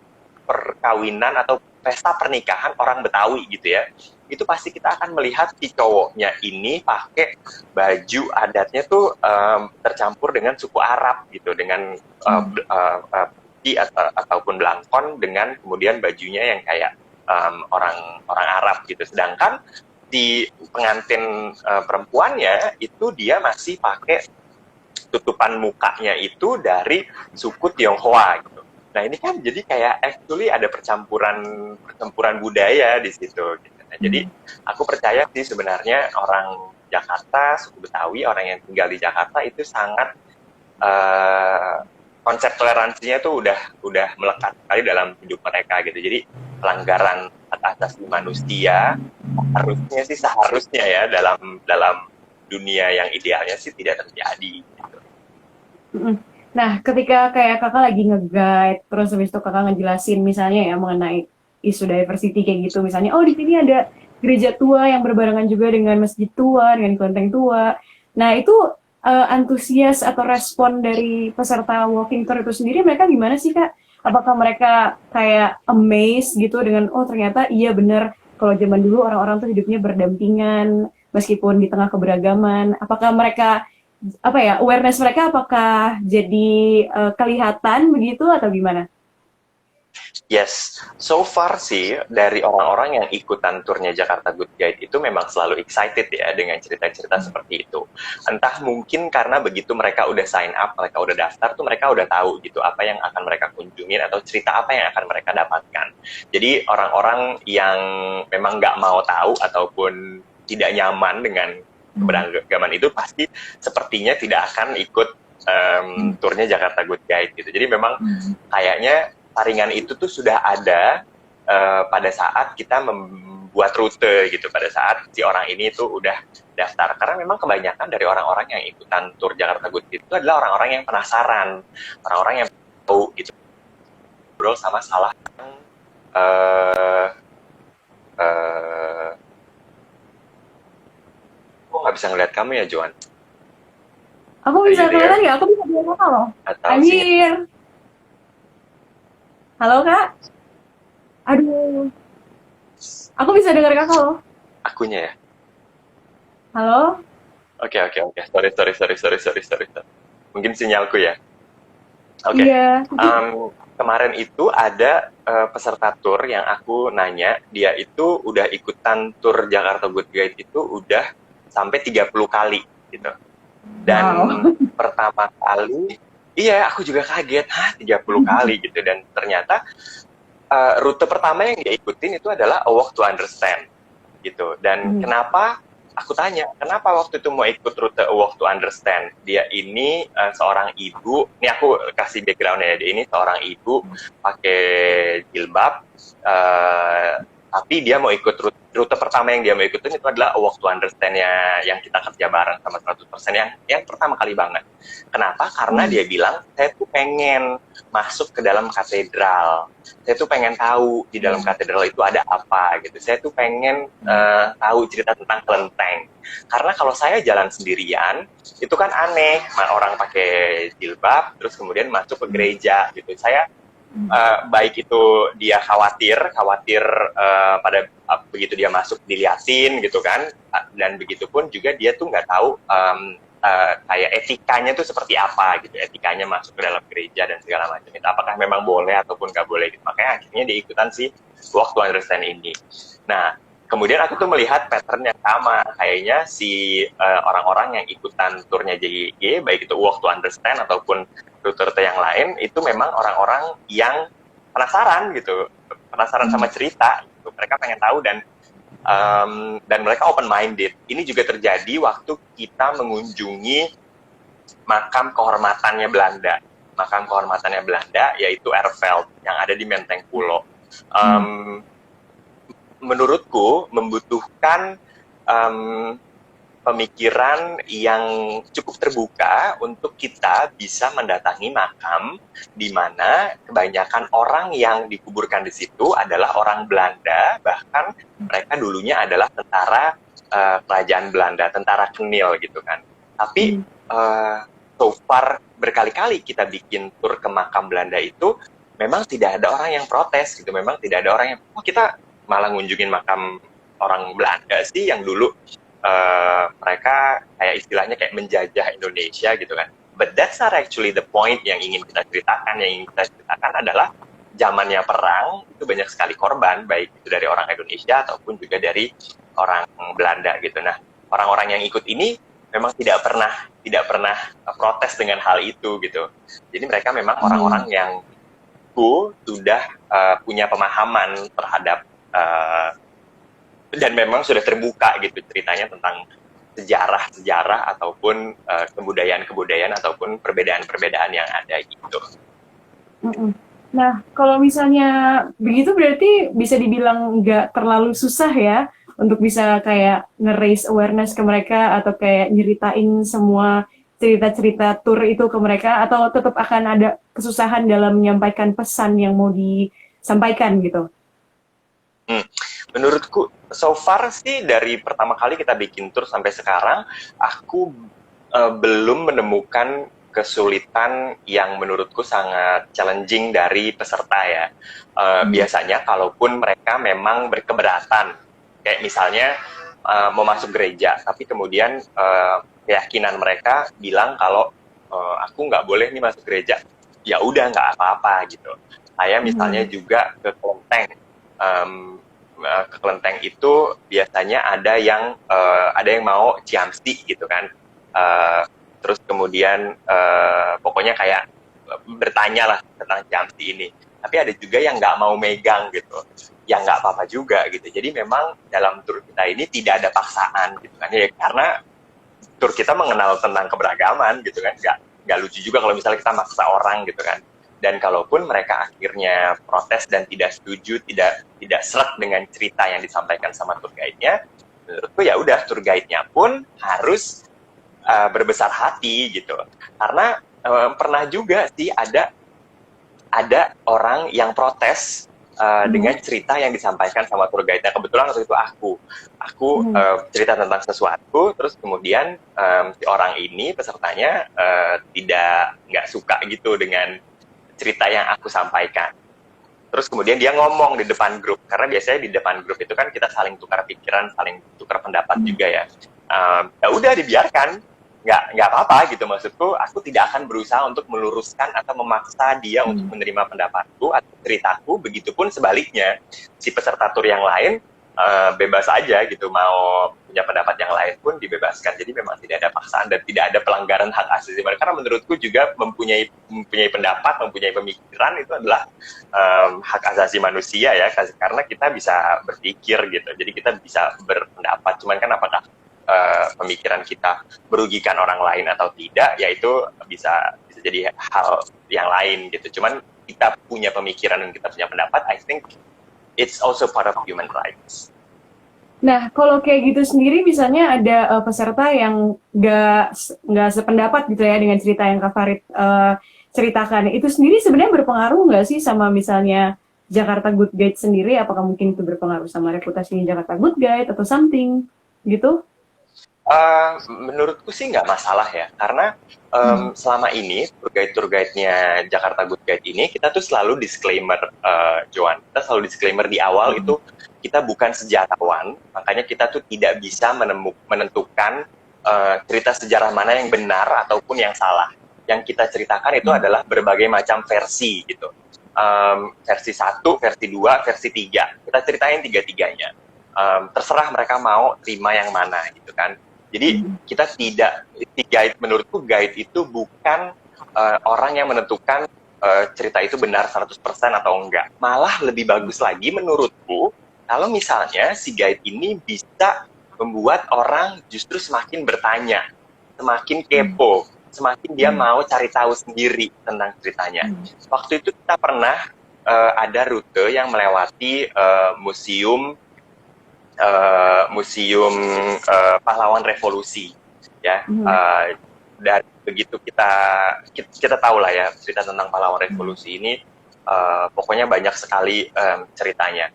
perkawinan atau pesta pernikahan orang Betawi gitu ya, itu pasti kita akan melihat si cowoknya ini pakai baju adatnya tuh tercampur dengan suku Arab gitu, dengan putih ataupun belangkon dengan kemudian bajunya yang kayak orang Arab gitu. Sedangkan si pengantin perempuannya itu dia masih pakai tutupan mukanya itu dari suku Tionghoa gitu. Nah ini kan jadi kayak actually ada percampuran budaya di situ. Gitu. Nah, jadi aku percaya sih sebenarnya orang Jakarta, suku Betawi, orang yang tinggal di Jakarta itu sangat konsep toleransinya tuh udah melekat sekali dalam hidup mereka gitu. Jadi pelanggaran hak asasi manusia seharusnya ya dalam dunia yang idealnya sih tidak terjadi. Gitu. Nah, ketika kayak kakak lagi nge-guide, terus habis itu kakak ngejelasin misalnya ya mengenai isu diversity kayak gitu, misalnya, oh di sini ada gereja tua yang berbarengan juga dengan masjid tua, dengan kelenteng tua. Nah, itu antusias atau respon dari peserta walking tour itu sendiri, mereka gimana sih, Kak? Apakah mereka kayak amazed gitu dengan, oh ternyata iya bener, kalau zaman dulu orang-orang tuh hidupnya berdampingan, meskipun di tengah keberagaman. Apakah mereka awareness mereka apakah jadi kelihatan begitu atau gimana? Yes, so far sih dari orang-orang yang ikutan turnya Jakarta Good Guide itu memang selalu excited ya dengan cerita-cerita seperti itu. Entah mungkin karena begitu mereka udah sign up, mereka udah daftar tuh mereka udah tahu gitu apa yang akan mereka kunjungin atau cerita apa yang akan mereka dapatkan. Jadi orang-orang yang memang nggak mau tahu ataupun tidak nyaman dengan keberagaman itu pasti sepertinya tidak akan ikut turnya Jakarta Good Guide gitu. Jadi memang kayaknya saringan itu tuh sudah ada pada saat kita membuat rute gitu, pada saat si orang ini tuh udah daftar. Karena memang kebanyakan dari orang-orang yang ikutan tur Jakarta Good Guide itu adalah orang-orang yang penasaran, orang-orang yang tahu gitu. Ngobrol sama salah aku nggak bisa ngeliat kamu ya, Joan. Aku bisa kelihatan nggak? Aku bisa dengar kakak loh. I'm here. Halo, Kak? Aduh. Aku bisa dengar kakak loh. Akunya ya? Halo? Oke. Sorry. Mungkin sinyalku ya? Oke. Iya. Kemarin itu ada peserta tur yang aku nanya, dia itu udah ikutan tur Jakarta Good Guide itu udah sampai 30 kali gitu. Dan pertama kali, iya aku juga kaget, 30 kali gitu. Dan ternyata rute pertama yang dia ikutin itu adalah A Walk to Understand gitu. Dan kenapa, aku tanya, kenapa waktu itu mau ikut rute A Walk to Understand? Dia ini seorang ibu, ini aku kasih background-nya, dia ini seorang ibu pakai jilbab, tapi dia mau ikut rute pertama yang dia mau ikutin itu adalah A Walk to Understand yang kita kerja bareng sama 100% yang pertama kali banget. Kenapa? Karena dia bilang, saya tuh pengen masuk ke dalam katedral. Saya tuh pengen tahu di dalam katedral itu ada apa gitu. Saya tuh pengen tahu cerita tentang kelenteng. Karena kalau saya jalan sendirian, itu kan aneh. Orang pakai jilbab, terus kemudian masuk ke gereja gitu. Saya baik itu dia khawatir pada begitu dia masuk diliatin gitu kan, dan begitupun juga dia tuh nggak tahu kayak etikanya tuh seperti apa gitu, etikanya masuk ke dalam gereja dan segala macam itu, apakah memang boleh ataupun nggak boleh gitu. Makanya akhirnya dia ikutan si Walk to Understand ini. Nah, kemudian aku tuh melihat pattern yang sama, kayaknya si orang-orang yang ikutan turnya JGG, baik itu Walk to Understand ataupun tur yang lain, itu memang orang-orang yang penasaran gitu, penasaran sama cerita gitu. Mereka pengen tahu dan mereka open minded. Ini juga terjadi waktu kita mengunjungi makam kehormatannya Belanda. Makam kehormatannya Belanda yaitu Erveld yang ada di Menteng Pulo. Menurutku membutuhkan pemikiran yang cukup terbuka untuk kita bisa mendatangi makam di mana kebanyakan orang yang dikuburkan di situ adalah orang Belanda, bahkan mereka dulunya adalah tentara kerajaan Belanda, tentara Kenil gitu kan. Tapi so far berkali-kali kita bikin tur ke makam Belanda itu memang tidak ada orang yang protes gitu, memang tidak ada orang yang kita malah ngunjungin makam orang Belanda sih yang dulu mereka kayak istilahnya kayak menjajah Indonesia gitu kan. But that's not actually the point yang ingin kita ceritakan. Yang ingin kita ceritakan adalah zamannya perang itu banyak sekali korban, baik itu dari orang Indonesia ataupun juga dari orang Belanda gitu. Nah, orang-orang yang ikut ini memang tidak pernah protes dengan hal itu gitu. Jadi mereka memang orang-orang yang sudah punya pemahaman terhadap dan memang sudah terbuka gitu ceritanya tentang sejarah-sejarah ataupun kebudayaan-kebudayaan ataupun perbedaan-perbedaan yang ada gitu. Nah, kalau misalnya begitu berarti bisa dibilang nggak terlalu susah ya untuk bisa kayak nge-raise awareness ke mereka atau kayak nyeritain semua cerita-cerita tour itu ke mereka, atau tetap akan ada kesusahan dalam menyampaikan pesan yang mau disampaikan gitu? Menurutku so far sih dari pertama kali kita bikin tour sampai sekarang aku belum menemukan kesulitan yang menurutku sangat challenging dari peserta ya. Biasanya kalaupun mereka memang berkeberatan, kayak misalnya mau masuk gereja tapi kemudian keyakinan mereka bilang kalau aku nggak boleh nih masuk gereja, ya udah nggak apa-apa gitu. Saya misalnya juga ke Kelenteng. Ke Kelenteng itu biasanya ada yang mau ciamsi gitu kan, terus kemudian pokoknya kayak bertanya lah tentang ciamsi ini, tapi ada juga yang nggak mau megang gitu, yang nggak apa-apa juga gitu. Jadi memang dalam tur kita ini tidak ada paksaan gitu kan ya, karena tur kita mengenal tentang keberagaman gitu kan, nggak lucu juga kalau misalnya kita maksa orang gitu kan. Dan kalaupun mereka akhirnya protes dan tidak setuju, tidak sreg dengan cerita yang disampaikan sama tour guide-nya, menurutku ya udah tour guide-nya pun harus berbesar hati gitu. Karena pernah juga sih ada orang yang protes dengan cerita yang disampaikan sama tour guide-nya. Kebetulan waktu itu aku cerita tentang sesuatu, terus kemudian si orang ini pesertanya nggak suka gitu dengan cerita yang aku sampaikan. Terus kemudian dia ngomong di depan grup, karena biasanya di depan grup itu kan kita saling tukar pikiran, saling tukar pendapat juga ya. Ya udah dibiarkan, nggak apa-apa gitu. Maksudku, aku tidak akan berusaha untuk meluruskan atau memaksa dia untuk menerima pendapatku atau ceritaku. Begitupun sebaliknya, si peserta tur yang lain bebas aja gitu, mau punya pendapat yang lain pun dibebaskan. Jadi memang tidak ada paksaan dan tidak ada pelanggaran hak asasi mereka. Karena menurutku juga mempunyai pendapat, mempunyai pemikiran itu adalah hak asasi manusia ya, karena kita bisa berpikir gitu. Jadi kita bisa berpendapat. Cuman kan apakah pemikiran kita merugikan orang lain atau tidak, yaitu bisa jadi hal yang lain gitu. Cuman kita punya pemikiran dan kita punya pendapat, I think it's also part of human rights. Nah, kalau kayak gitu sendiri, misalnya ada peserta yang nggak sependapat gitu ya dengan cerita yang Kak Farid ceritakan, itu sendiri sebenarnya berpengaruh nggak sih sama misalnya Jakarta Good Guide sendiri? Apakah mungkin itu berpengaruh sama reputasinya Jakarta Good Guide atau something gitu? Menurutku sih nggak masalah ya, karena selama ini tour guide-nya Jakarta Good Guide ini kita tuh selalu disclaimer, Joan. Kita selalu disclaimer di awal itu kita bukan sejarawan, makanya kita tuh tidak bisa menentukan cerita sejarah mana yang benar ataupun yang salah. Yang kita ceritakan itu adalah berbagai macam versi gitu. Versi 1, versi 2, versi 3. Kita ceritain tiga-tiganya. Terserah mereka mau terima yang mana gitu kan. Jadi kita tidak, guide, menurutku guide itu bukan orang yang menentukan cerita itu benar 100% atau enggak. Malah lebih bagus lagi menurutku kalau misalnya si guide ini bisa membuat orang justru semakin bertanya, semakin kepo, semakin dia mau cari tahu sendiri tentang ceritanya. Waktu itu kita pernah ada rute yang melewati museum pahlawan revolusi, ya. Dan begitu kita tahu lah ya cerita tentang pahlawan revolusi ini, pokoknya banyak sekali ceritanya.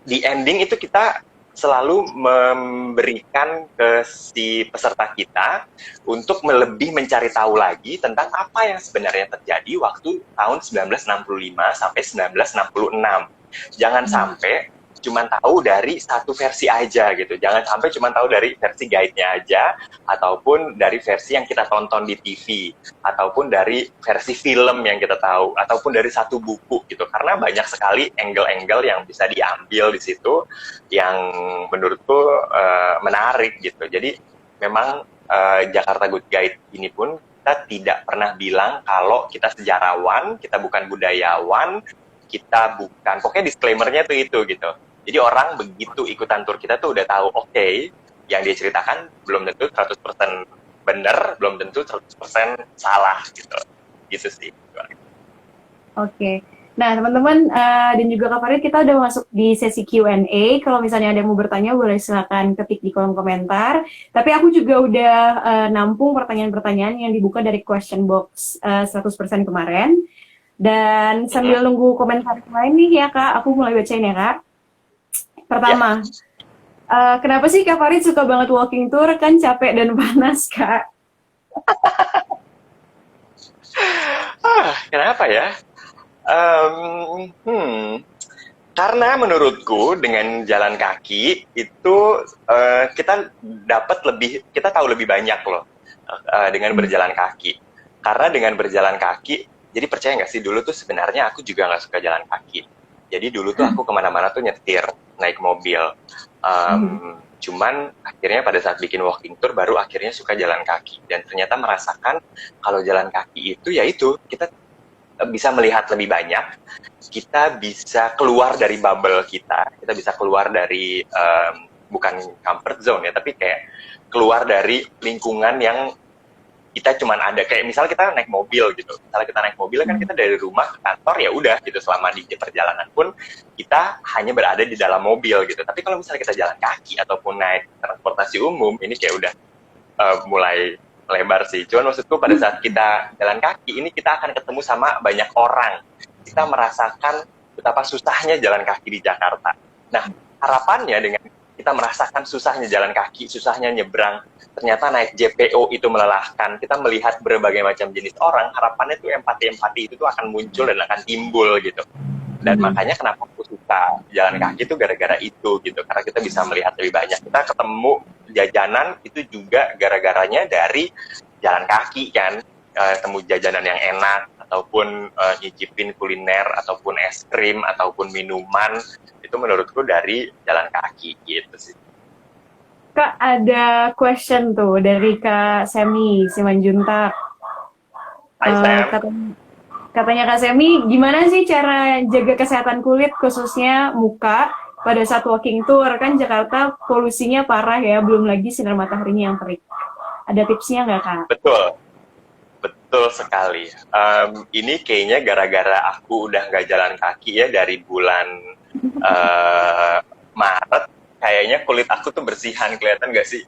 Di ending itu kita selalu memberikan ke si peserta kita untuk lebih mencari tahu lagi tentang apa yang sebenarnya terjadi waktu tahun 1965 sampai 1966. Jangan sampai cuma tahu dari satu versi aja gitu. Jangan sampai cuma tahu dari versi guide-nya aja, ataupun dari versi yang kita tonton di TV, ataupun dari versi film yang kita tahu, ataupun dari satu buku gitu. Karena banyak sekali angle-angle yang bisa diambil di situ yang menurutku menarik gitu. Jadi memang Jakarta Good Guide ini pun kita tidak pernah bilang kalau kita sejarawan, kita bukan budayawan, kita bukan, pokoknya disclaimer-nya tuh itu gitu. Jadi orang begitu ikutan tur kita tuh udah tahu, oke, yang dia ceritakan belum tentu 100% benar, belum tentu 100% salah gitu. Gitu sih. Oke. Nah, teman-teman dan juga Kak Farid, kita udah masuk di sesi Q&A. Kalau misalnya ada yang mau bertanya, boleh silakan ketik di kolom komentar. Tapi aku juga udah nampung pertanyaan-pertanyaan yang dibuka dari question box 100% kemarin. Dan sambil nunggu komentar lain nih ya Kak, aku mulai bacain ya Kak. Pertama, kenapa sih Kak Farid suka banget walking tour? Kan capek dan panas Kak. Kenapa ya? Karena menurutku dengan jalan kaki itu kita tahu lebih banyak loh dengan berjalan kaki. Karena dengan berjalan kaki, jadi percaya nggak sih dulu tuh sebenarnya aku juga nggak suka jalan kaki. Jadi dulu tuh aku kemana-mana tuh nyetir, naik mobil. Cuman akhirnya pada saat bikin walking tour baru akhirnya suka jalan kaki. Dan ternyata merasakan kalau jalan kaki itu yaitu kita bisa melihat lebih banyak, kita bisa keluar dari bubble kita bisa keluar dari bukan comfort zone ya, tapi kayak keluar dari lingkungan yang kita cuman ada, kayak misalnya kita naik mobil gitu, misalnya kita naik mobil kan kita dari rumah ke kantor ya udah gitu, selama di perjalanan pun kita hanya berada di dalam mobil gitu. Tapi kalau misalnya kita jalan kaki ataupun naik transportasi umum, ini kayak udah mulai lebar sih. Cuman maksudku pada saat kita jalan kaki ini kita akan ketemu sama banyak orang, kita merasakan betapa susahnya jalan kaki di Jakarta. Nah, harapannya dengan kita merasakan susahnya jalan kaki, susahnya nyebrang, ternyata naik JPO itu melelahkan, kita melihat berbagai macam jenis orang, harapannya tuh empati-empati itu tuh akan muncul dan akan timbul gitu. Dan makanya kenapa aku suka jalan kaki itu gara-gara itu gitu, karena kita bisa melihat lebih banyak. Kita ketemu jajanan itu juga gara-garanya dari jalan kaki kan, temu jajanan yang enak, ataupun nyicipin kuliner, ataupun es krim, ataupun minuman, itu menurutku dari jalan kaki gitu sih. Kak, ada question tuh dari Kak Semi Simanjuntak. Hai Sam. Katanya Kak Semi, gimana sih cara jaga kesehatan kulit khususnya muka pada saat walking tour? Kan Jakarta polusinya parah ya, belum lagi sinar mataharinya yang terik. Ada tipsnya nggak Kak? Betul sekali. Ini kayaknya gara-gara aku udah nggak jalan kaki ya dari bulan Maret, kayaknya kulit aku tuh bersihan, kelihatan nggak sih?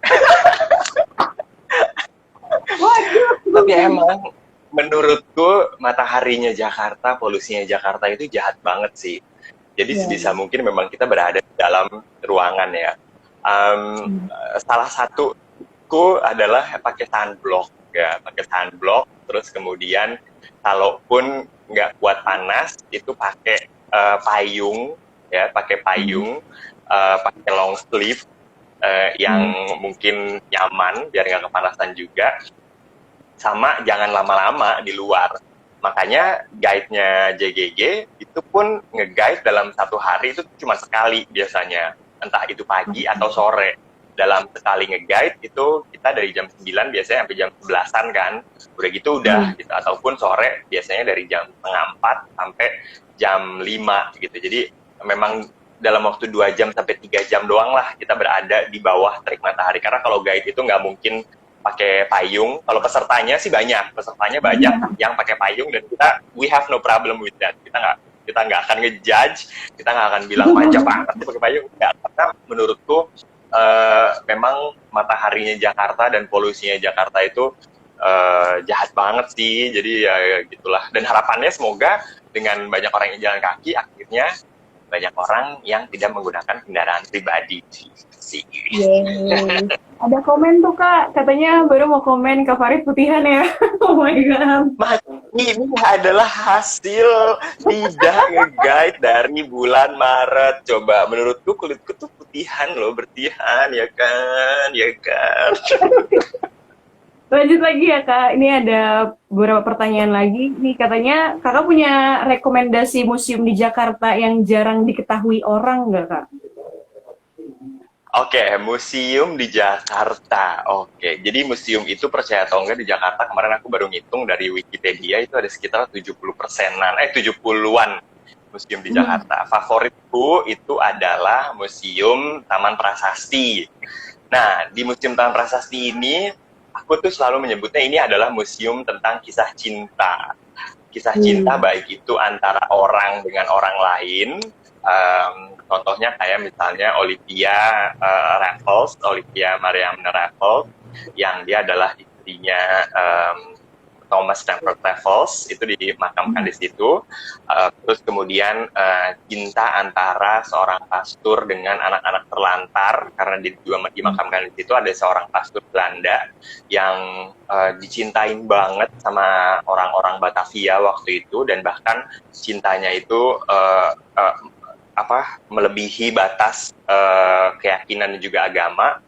Tapi emang menurutku mataharinya Jakarta, polusinya Jakarta itu jahat banget sih. Jadi sebisa mungkin memang kita berada di dalam ruangan ya. Salah satuku adalah pakai sunblock ya, pakai sunblock. Terus kemudian kalaupun nggak kuat panas itu pakai payung ya, pakai payung, pakai long sleeve, yang mungkin nyaman biar nggak kepanasan juga, sama jangan lama-lama di luar. Makanya guide-nya JGG itu pun nge-guide dalam satu hari itu cuma sekali biasanya, entah itu pagi atau sore. Dalam sekali nge-guide itu kita dari jam 9 biasanya sampai jam 11-an kan, udah gitu udah gitu. Ataupun sore biasanya dari jam setengah 4 sampai jam 5 gitu. Jadi memang dalam waktu 2 jam sampai 3 jam doang lah kita berada di bawah terik matahari, karena kalau guide itu nggak mungkin pakai payung. Kalau pesertanya sih banyak yang pakai payung, dan we have no problem with that. Kita nggak akan ngejudge, kita nggak akan bilang manja banget pakai payung. Nggak, karena menurutku memang mataharinya Jakarta dan polusinya Jakarta itu jahat banget sih. Jadi ya gitulah. Dan harapannya semoga dengan banyak orang yang jalan kaki, akhirnya banyak orang yang tidak menggunakan kendaraan pribadi sih. Yeay. Ada komen tuh Kak, katanya baru mau komen Kak Farid putihan ya. Oh my god. Mas, ini adalah hasil tidak nge-guide dari bulan Maret. Coba, menurutku kulitku tuh putihan loh, bertihan, ya kan? Lanjut lagi ya Kak, ini ada beberapa pertanyaan lagi. Nih katanya Kakak punya rekomendasi museum di Jakarta yang jarang diketahui orang nggak Kak? Oke, museum di Jakarta. Oke, jadi museum itu percaya atau enggak di Jakarta, kemarin aku baru ngitung dari Wikipedia itu ada sekitar 70%-an museum di Jakarta. Favoritku itu adalah Museum Taman Prasasti. Nah, di Museum Taman Prasasti ini aku tuh selalu menyebutnya ini adalah museum tentang kisah cinta. Kisah cinta baik itu antara orang dengan orang lain. Contohnya kayak misalnya Olivia Mariamne Raffles, yang dia adalah istrinya Thomas Stamford Raffles, itu dimakamkan di situ. Terus kemudian cinta antara seorang pastor dengan anak-anak terlantar, karena dia juga dimakamkan di situ. Ada seorang pastor Belanda yang dicintain banget sama orang-orang Batavia waktu itu, dan bahkan cintanya itu melebihi batas keyakinan dan juga agama.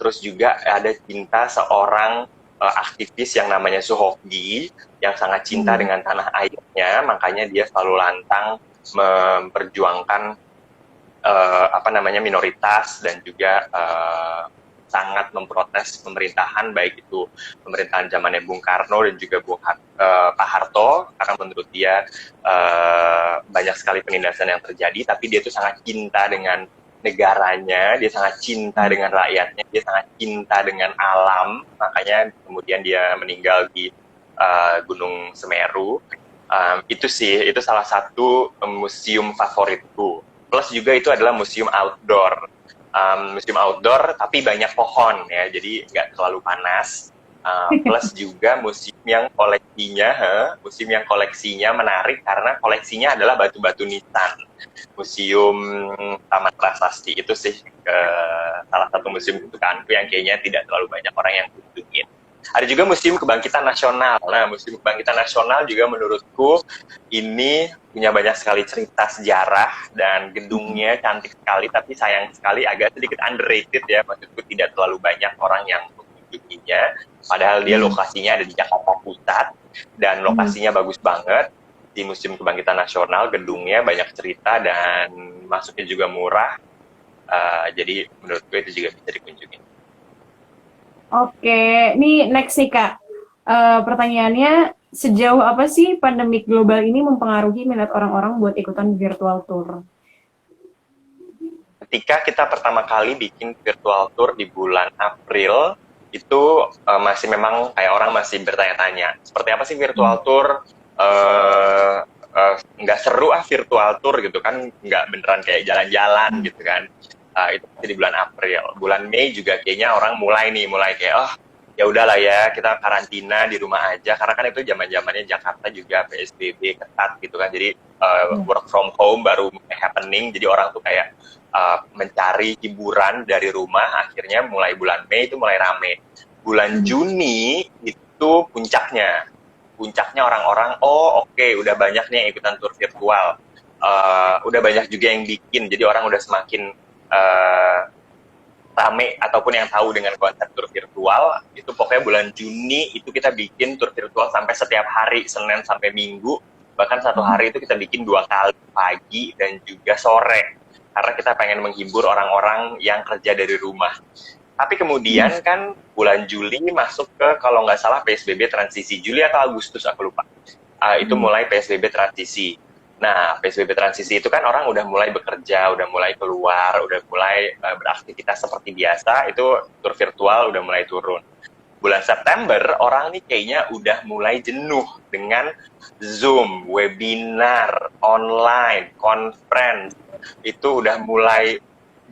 Terus juga ada cinta seorang aktivis yang namanya Suhoki, yang sangat cinta dengan tanah airnya, makanya dia selalu lantang memperjuangkan minoritas, dan juga sangat memprotes pemerintahan, baik itu pemerintahan zamannya Bung Karno dan juga Pak Harto, karena menurut dia banyak sekali penindasan yang terjadi, tapi dia itu sangat cinta dengan negaranya, dia sangat cinta dengan rakyatnya, dia sangat cinta dengan alam, makanya kemudian dia meninggal di Gunung Semeru. Itu salah satu museum favoritku. Plus juga itu adalah museum outdoor. Museum outdoor tapi banyak pohon ya, jadi nggak terlalu panas. Plus juga museum yang koleksinya menarik karena koleksinya adalah batu-batu nisan. Museum Taman Prasasti itu sih salah satu museum kesukaanku yang kayaknya tidak terlalu banyak orang yang kunjungin. Ada juga Museum Kebangkitan Nasional. Nah, Museum Kebangkitan Nasional juga menurutku ini punya banyak sekali cerita sejarah, dan gedungnya cantik sekali, tapi sayang sekali agak sedikit underrated ya. Maksudku tidak terlalu banyak orang yang mengunjunginya, padahal dia lokasinya ada di Jakarta Pusat, dan lokasinya bagus banget. Di Museum Kebangkitan Nasional, gedungnya banyak cerita, dan masuknya juga murah. Jadi menurutku itu juga bisa dikunjungi. Oke, ini next nih Kak. Pertanyaannya, sejauh apa sih pandemik global ini mempengaruhi minat orang-orang buat ikutan virtual tour? Ketika kita pertama kali bikin virtual tour di bulan April, itu masih memang kayak orang masih bertanya-tanya, seperti apa sih virtual tour? Nggak seru virtual tour gitu kan, nggak beneran kayak jalan-jalan gitu kan. Itu di bulan April. Bulan Mei juga kayaknya orang mulai kayak ya udahlah ya, kita karantina di rumah aja, karena kan itu zaman-zamannya Jakarta juga PSBB ketat gitu kan. Jadi work from home baru happening, jadi orang tuh kayak mencari hiburan dari rumah. Akhirnya mulai bulan Mei itu mulai rame. Bulan Juni itu puncaknya orang-orang oke, udah banyak nih yang ikutan tour virtual, udah banyak juga yang bikin, jadi orang udah semakin rame ataupun yang tahu dengan konsep tur virtual, itu pokoknya bulan Juni itu kita bikin tur virtual sampai setiap hari, Senin sampai Minggu, bahkan satu hari itu kita bikin 2 kali, pagi dan juga sore, karena kita pengen menghibur orang-orang yang kerja dari rumah. Tapi kemudian kan bulan Juli masuk ke, kalau nggak salah, PSBB transisi, Juli atau Agustus aku lupa, itu mulai PSBB transisi. Nah, PSBB transisi itu kan orang udah mulai bekerja, udah mulai keluar, udah mulai beraktivitas seperti biasa, itu tur virtual udah mulai turun. Bulan September, orang nih kayaknya udah mulai jenuh dengan Zoom, webinar, online, conference, itu udah mulai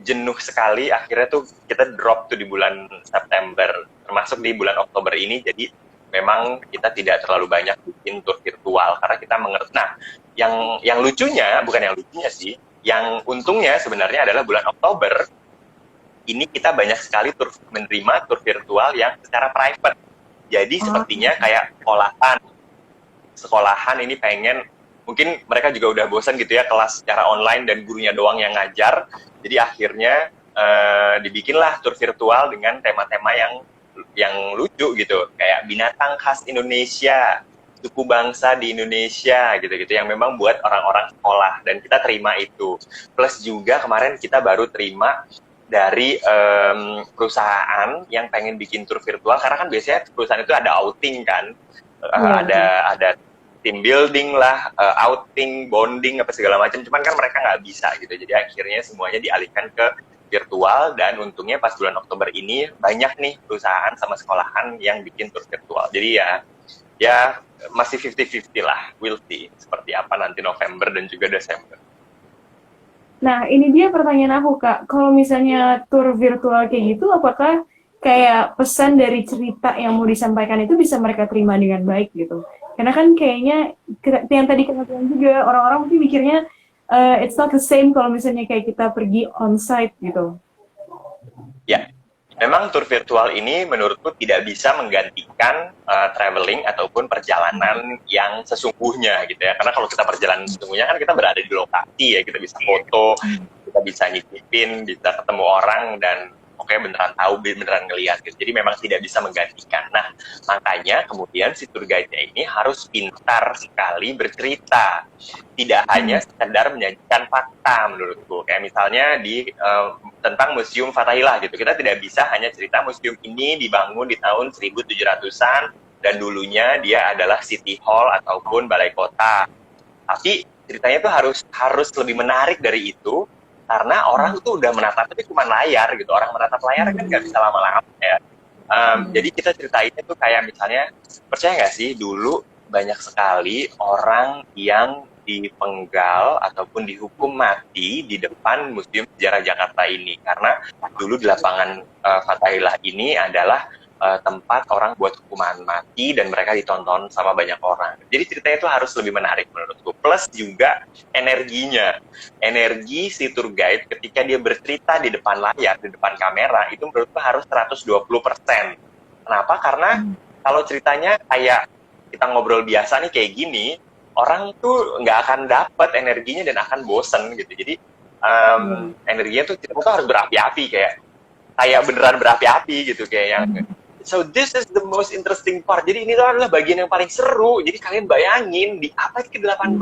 jenuh sekali. Akhirnya tuh kita drop tuh di bulan September, termasuk di bulan Oktober ini, jadi memang kita tidak terlalu banyak bikin tur virtual, karena kita mengerti. Nah, yang lucunya, bukan yang lucunya sih, yang untungnya sebenarnya adalah bulan Oktober ini kita banyak sekali menerima tur virtual yang secara private. Jadi sepertinya kayak sekolahan ini pengen, mungkin mereka juga udah bosan gitu ya kelas secara online dan gurunya doang yang ngajar. Jadi akhirnya dibikinlah tur virtual dengan tema-tema yang lucu gitu, kayak binatang khas Indonesia, suku bangsa di Indonesia gitu-gitu, yang memang buat orang-orang sekolah, dan kita terima itu. Plus juga kemarin kita baru terima dari perusahaan yang pengen bikin tur virtual, karena kan biasanya perusahaan itu ada outing kan, ada team building lah, outing, bonding, apa segala macam, cuman kan mereka nggak bisa gitu, jadi akhirnya semuanya dialihkan ke virtual. Dan untungnya pas bulan Oktober ini banyak nih perusahaan sama sekolahan yang bikin tur virtual, jadi ya masih 50-50 lah, we'll see seperti apa nanti November dan juga Desember. Nah, ini dia pertanyaan aku, Kak. Kalau misalnya tur virtual kayak gitu, apakah kayak pesan dari cerita yang mau disampaikan itu bisa mereka terima dengan baik gitu? Karena kan kayaknya, yang tadi kita bilang juga, orang-orang mungkin mikirnya, it's not the same kalau misalnya kayak kita pergi on-site gitu. Ya, memang tur virtual ini menurutku tidak bisa menggantikan traveling ataupun perjalanan yang sesungguhnya gitu ya. Karena kalau kita perjalanan sesungguhnya kan kita berada di lokasi ya, kita bisa foto, kita bisa nyicipin, bisa ketemu orang, dan pokoknya beneran tahu, beneran ngelihat gitu. Jadi memang tidak bisa menggantikan. Nah, makanya kemudian si tour guide-nya ini harus pintar sekali bercerita. Tidak hanya sekedar menyajikan fakta menurutku. Kayak misalnya tentang Museum Fathahillah gitu. Kita tidak bisa hanya cerita museum ini dibangun di tahun 1700-an dan dulunya dia adalah City Hall ataupun balai kota. Tapi ceritanya itu harus lebih menarik dari itu, karena orang tuh udah menatapnya cuma layar gitu. Orang menatap layar kan nggak bisa lama-lama ya. Jadi kita ceritainnya tuh kayak misalnya, percaya nggak sih dulu banyak sekali orang yang dipenggal ataupun dihukum mati di depan Museum Sejarah Jakarta ini, karena dulu di lapangan Fathahillah ini adalah tempat orang buat hukuman mati, dan mereka ditonton sama banyak orang. Jadi ceritanya itu harus lebih menarik menurutku. Plus juga energinya, energi si tour guide ketika dia bercerita di depan layar, di depan kamera, itu menurutku harus 120%. Kenapa? Karena kalau ceritanya kayak kita ngobrol biasa nih kayak gini, orang tuh nggak akan dapat energinya dan akan bosen gitu. Jadi energinya tuh kita tuh harus berapi-api, kayak beneran berapi-api gitu, kayak yang so this is the most interesting part. Jadi ini tuh adalah bagian yang paling seru. Jadi kalian bayangin di abad ke-18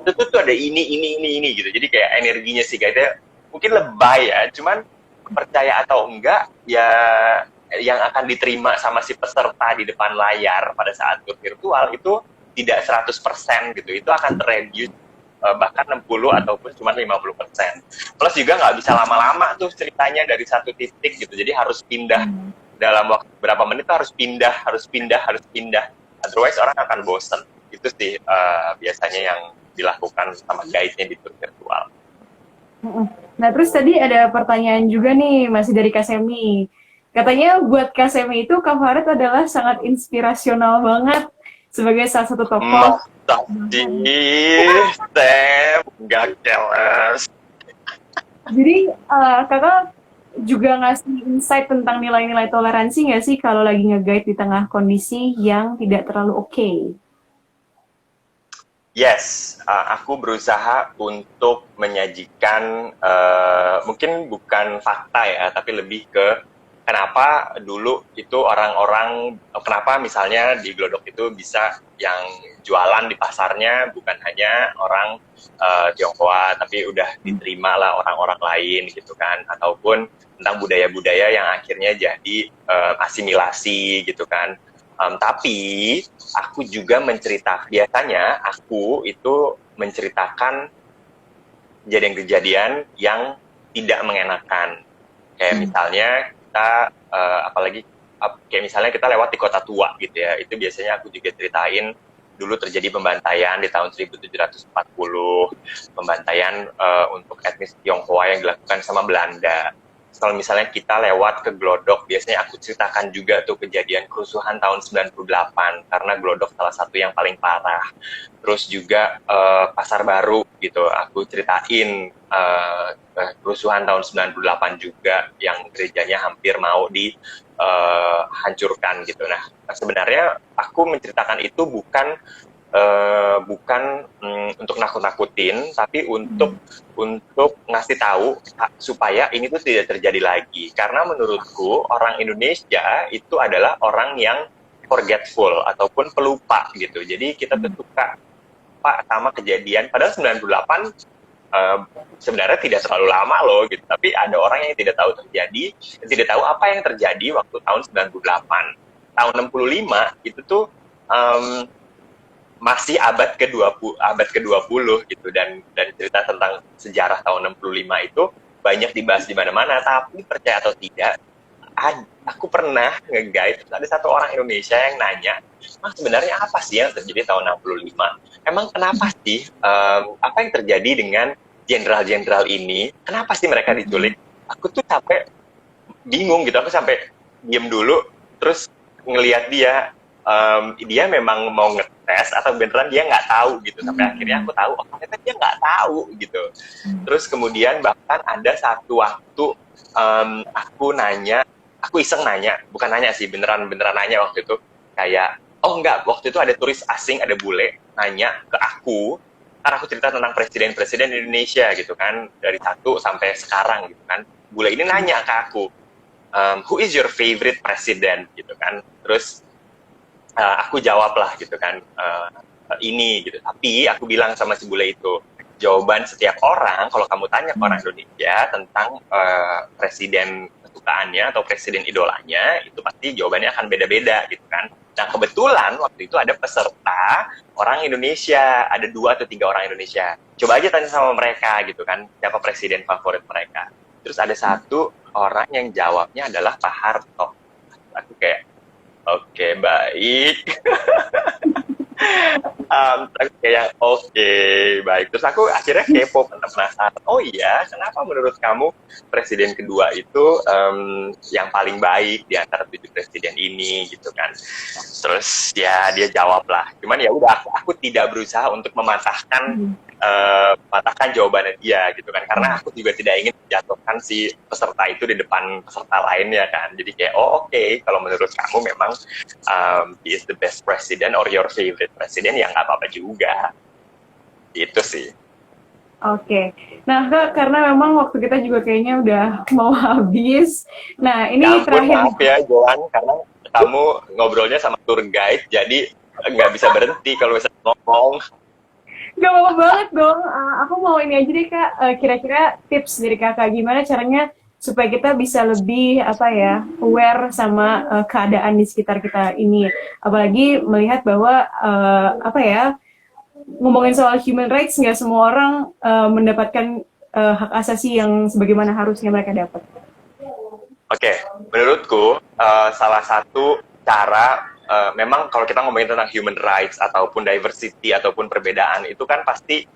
itu tuh ada ini gitu. Jadi kayak energinya sih kayaknya mungkin lebay ya, cuman percaya atau enggak ya, yang akan diterima sama si peserta di depan layar pada saat tour virtual itu tidak 100% gitu. Itu akan terreduce bahkan 60 ataupun cuma 50%. Plus juga nggak bisa lama-lama tuh ceritanya dari satu titik gitu. Jadi harus pindah dalam waktu berapa menit tuh harus pindah. Otherwise orang akan bosen. Itu sih biasanya yang dilakukan sama guide-nya di tour virtual. Nah, terus tadi ada pertanyaan juga nih, masih dari Kak Semi. Katanya buat Kak Semi itu Kak Farid adalah sangat inspirasional banget sebagai salah satu tokoh. Nggak jelas. Jadi kakak juga ngasih insight tentang nilai-nilai toleransi nggak sih kalau lagi nge-guide di tengah kondisi yang tidak terlalu oke? Yes, aku berusaha untuk menyajikan mungkin bukan fakta ya, tapi lebih ke kenapa dulu itu orang-orang, kenapa misalnya di Glodok itu bisa yang jualan di pasarnya bukan hanya orang Tionghoa, tapi udah diterima lah orang-orang lain gitu kan, ataupun tentang budaya-budaya yang akhirnya jadi asimilasi gitu kan. Tapi aku juga biasanya aku itu menceritakan kejadian-kejadian yang tidak mengenakan. Kayak misalnya kita, apalagi kayak misalnya kita lewat di kota tua gitu ya, itu biasanya aku juga ceritain dulu terjadi pembantaian di tahun 1740, pembantaian untuk etnis Tionghoa yang dilakukan sama Belanda. Kalau misalnya kita lewat ke Glodok, biasanya aku ceritakan juga tuh kejadian kerusuhan tahun 98, karena Glodok salah satu yang paling parah. Terus juga Pasar Baru gitu, aku ceritain kerusuhan tahun 98 juga, yang gerejanya hampir mau dihancurkan gitu. Nah, sebenarnya aku menceritakan itu bukan untuk nakut-nakutin, tapi untuk ngasih tahu supaya ini tuh tidak terjadi lagi. Karena menurutku orang Indonesia itu adalah orang yang forgetful ataupun pelupa gitu. Jadi kita tuh suka lupa sama kejadian. Padahal 98 sebenarnya tidak terlalu lama loh gitu. Tapi ada orang yang tidak tahu tidak tahu apa yang terjadi waktu tahun 98. Tahun 65 itu tuh masih abad ke-20 gitu, dan cerita tentang sejarah tahun 65 itu banyak dibahas di mana-mana. Tapi percaya atau tidak, aku pernah nge-guide, ada satu orang Indonesia yang nanya, "Mas, sebenarnya apa sih yang terjadi tahun 65? Emang kenapa sih apa yang terjadi dengan jenderal-jenderal ini? Kenapa sih mereka diculik?" Aku tuh sampai bingung gitu, aku sampai diem dulu, terus ngelihat dia memang mau ngetes atau beneran dia nggak tahu gitu. Sampai akhirnya aku tahu, oh ternyata dia nggak tahu gitu. Terus kemudian bahkan ada satu waktu aku iseng nanya, bukan nanya sih, beneran nanya waktu itu, kayak, oh enggak, waktu itu ada turis asing, ada bule nanya ke aku, karena aku cerita tentang presiden Indonesia gitu kan, dari satu sampai sekarang gitu kan. Bule ini nanya ke aku, who is your favorite president gitu kan. Terus aku jawab lah gitu kan, ini gitu. Tapi aku bilang sama si bule itu, jawaban setiap orang kalau kamu tanya ke orang Indonesia tentang presiden kesukaannya atau presiden idolanya, itu pasti jawabannya akan beda-beda gitu kan. Nah, kebetulan waktu itu ada peserta orang Indonesia, ada 2 atau 3 orang Indonesia. Coba aja tanya sama mereka gitu kan, siapa presiden favorit mereka. Terus ada satu orang yang jawabnya adalah Pak Harto. Aku kayak, oke, baik. Aku kayak, oke, baik. Terus aku akhirnya kepo, penasaran. Oh iya, kenapa menurut kamu presiden kedua itu yang paling baik di antara 7 presiden ini gitu kan? Terus ya dia jawab lah. Cuman ya udah, aku tidak berusaha untuk mematahkan jawabannya dia gitu kan, karena aku juga tidak ingin menjatuhkan si peserta itu di depan peserta lainnya kan. Jadi kayak, oh oke, kalau menurut kamu memang he is the best president or your favorite president, ya nggak apa-apa juga. Itu sih. Oke. Nah, Kak, karena memang waktu kita juga kayaknya udah mau habis. Nah, ini Ya ampun, terakhir. maaf ya Joan, karena kamu ngobrolnya sama tour guide, jadi nggak bisa berhenti kalau bisa ngomong. Gak apa-apa banget dong. Aku mau ini aja deh, Kak. Kira-kira tips dari Kakak gimana caranya supaya kita bisa lebih aware sama keadaan di sekitar kita ini. Apalagi melihat bahwa ngomongin soal human rights, nggak semua orang mendapatkan hak asasi yang sebagaimana harusnya mereka dapat. Oke, menurutku salah satu cara, memang kalau kita ngomongin tentang human rights ataupun diversity ataupun perbedaan, itu kan pasti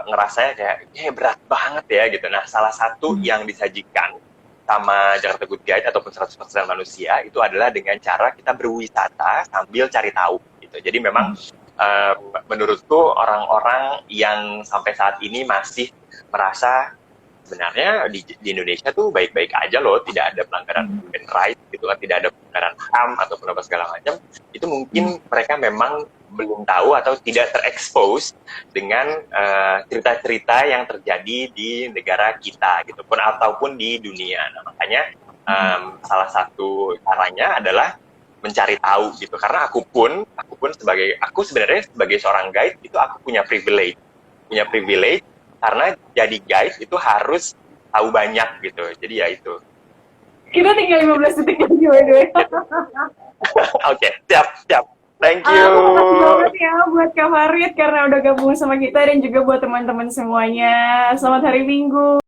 ngerasanya kayak berat banget ya gitu. Nah, salah satu yang disajikan sama Jakarta Good Guide ataupun 100% manusia itu adalah dengan cara kita berwisata sambil cari tahu gitu. Jadi memang menurutku orang-orang yang sampai saat ini masih merasa sebenarnya di Indonesia tuh baik-baik aja loh, tidak ada pelanggaran human rights gitu kan, tidak ada pelanggaran HAM ataupun apa segala macam, itu mungkin mereka memang belum tahu atau tidak terekspos dengan cerita-cerita yang terjadi di negara kita gitu pun ataupun di dunia. Nah, makanya salah satu caranya adalah mencari tahu gitu, karena aku pun sebenarnya sebagai seorang guide itu aku punya privilege karena jadi guide itu harus tahu banyak gitu. Jadi ya itu. Kita tinggal 15 detik lagi, by the way. Oke, siap. Thank you. Makasih banget ya buat Kak Farid karena udah gabung sama kita dan juga buat teman-teman semuanya. Selamat hari Minggu.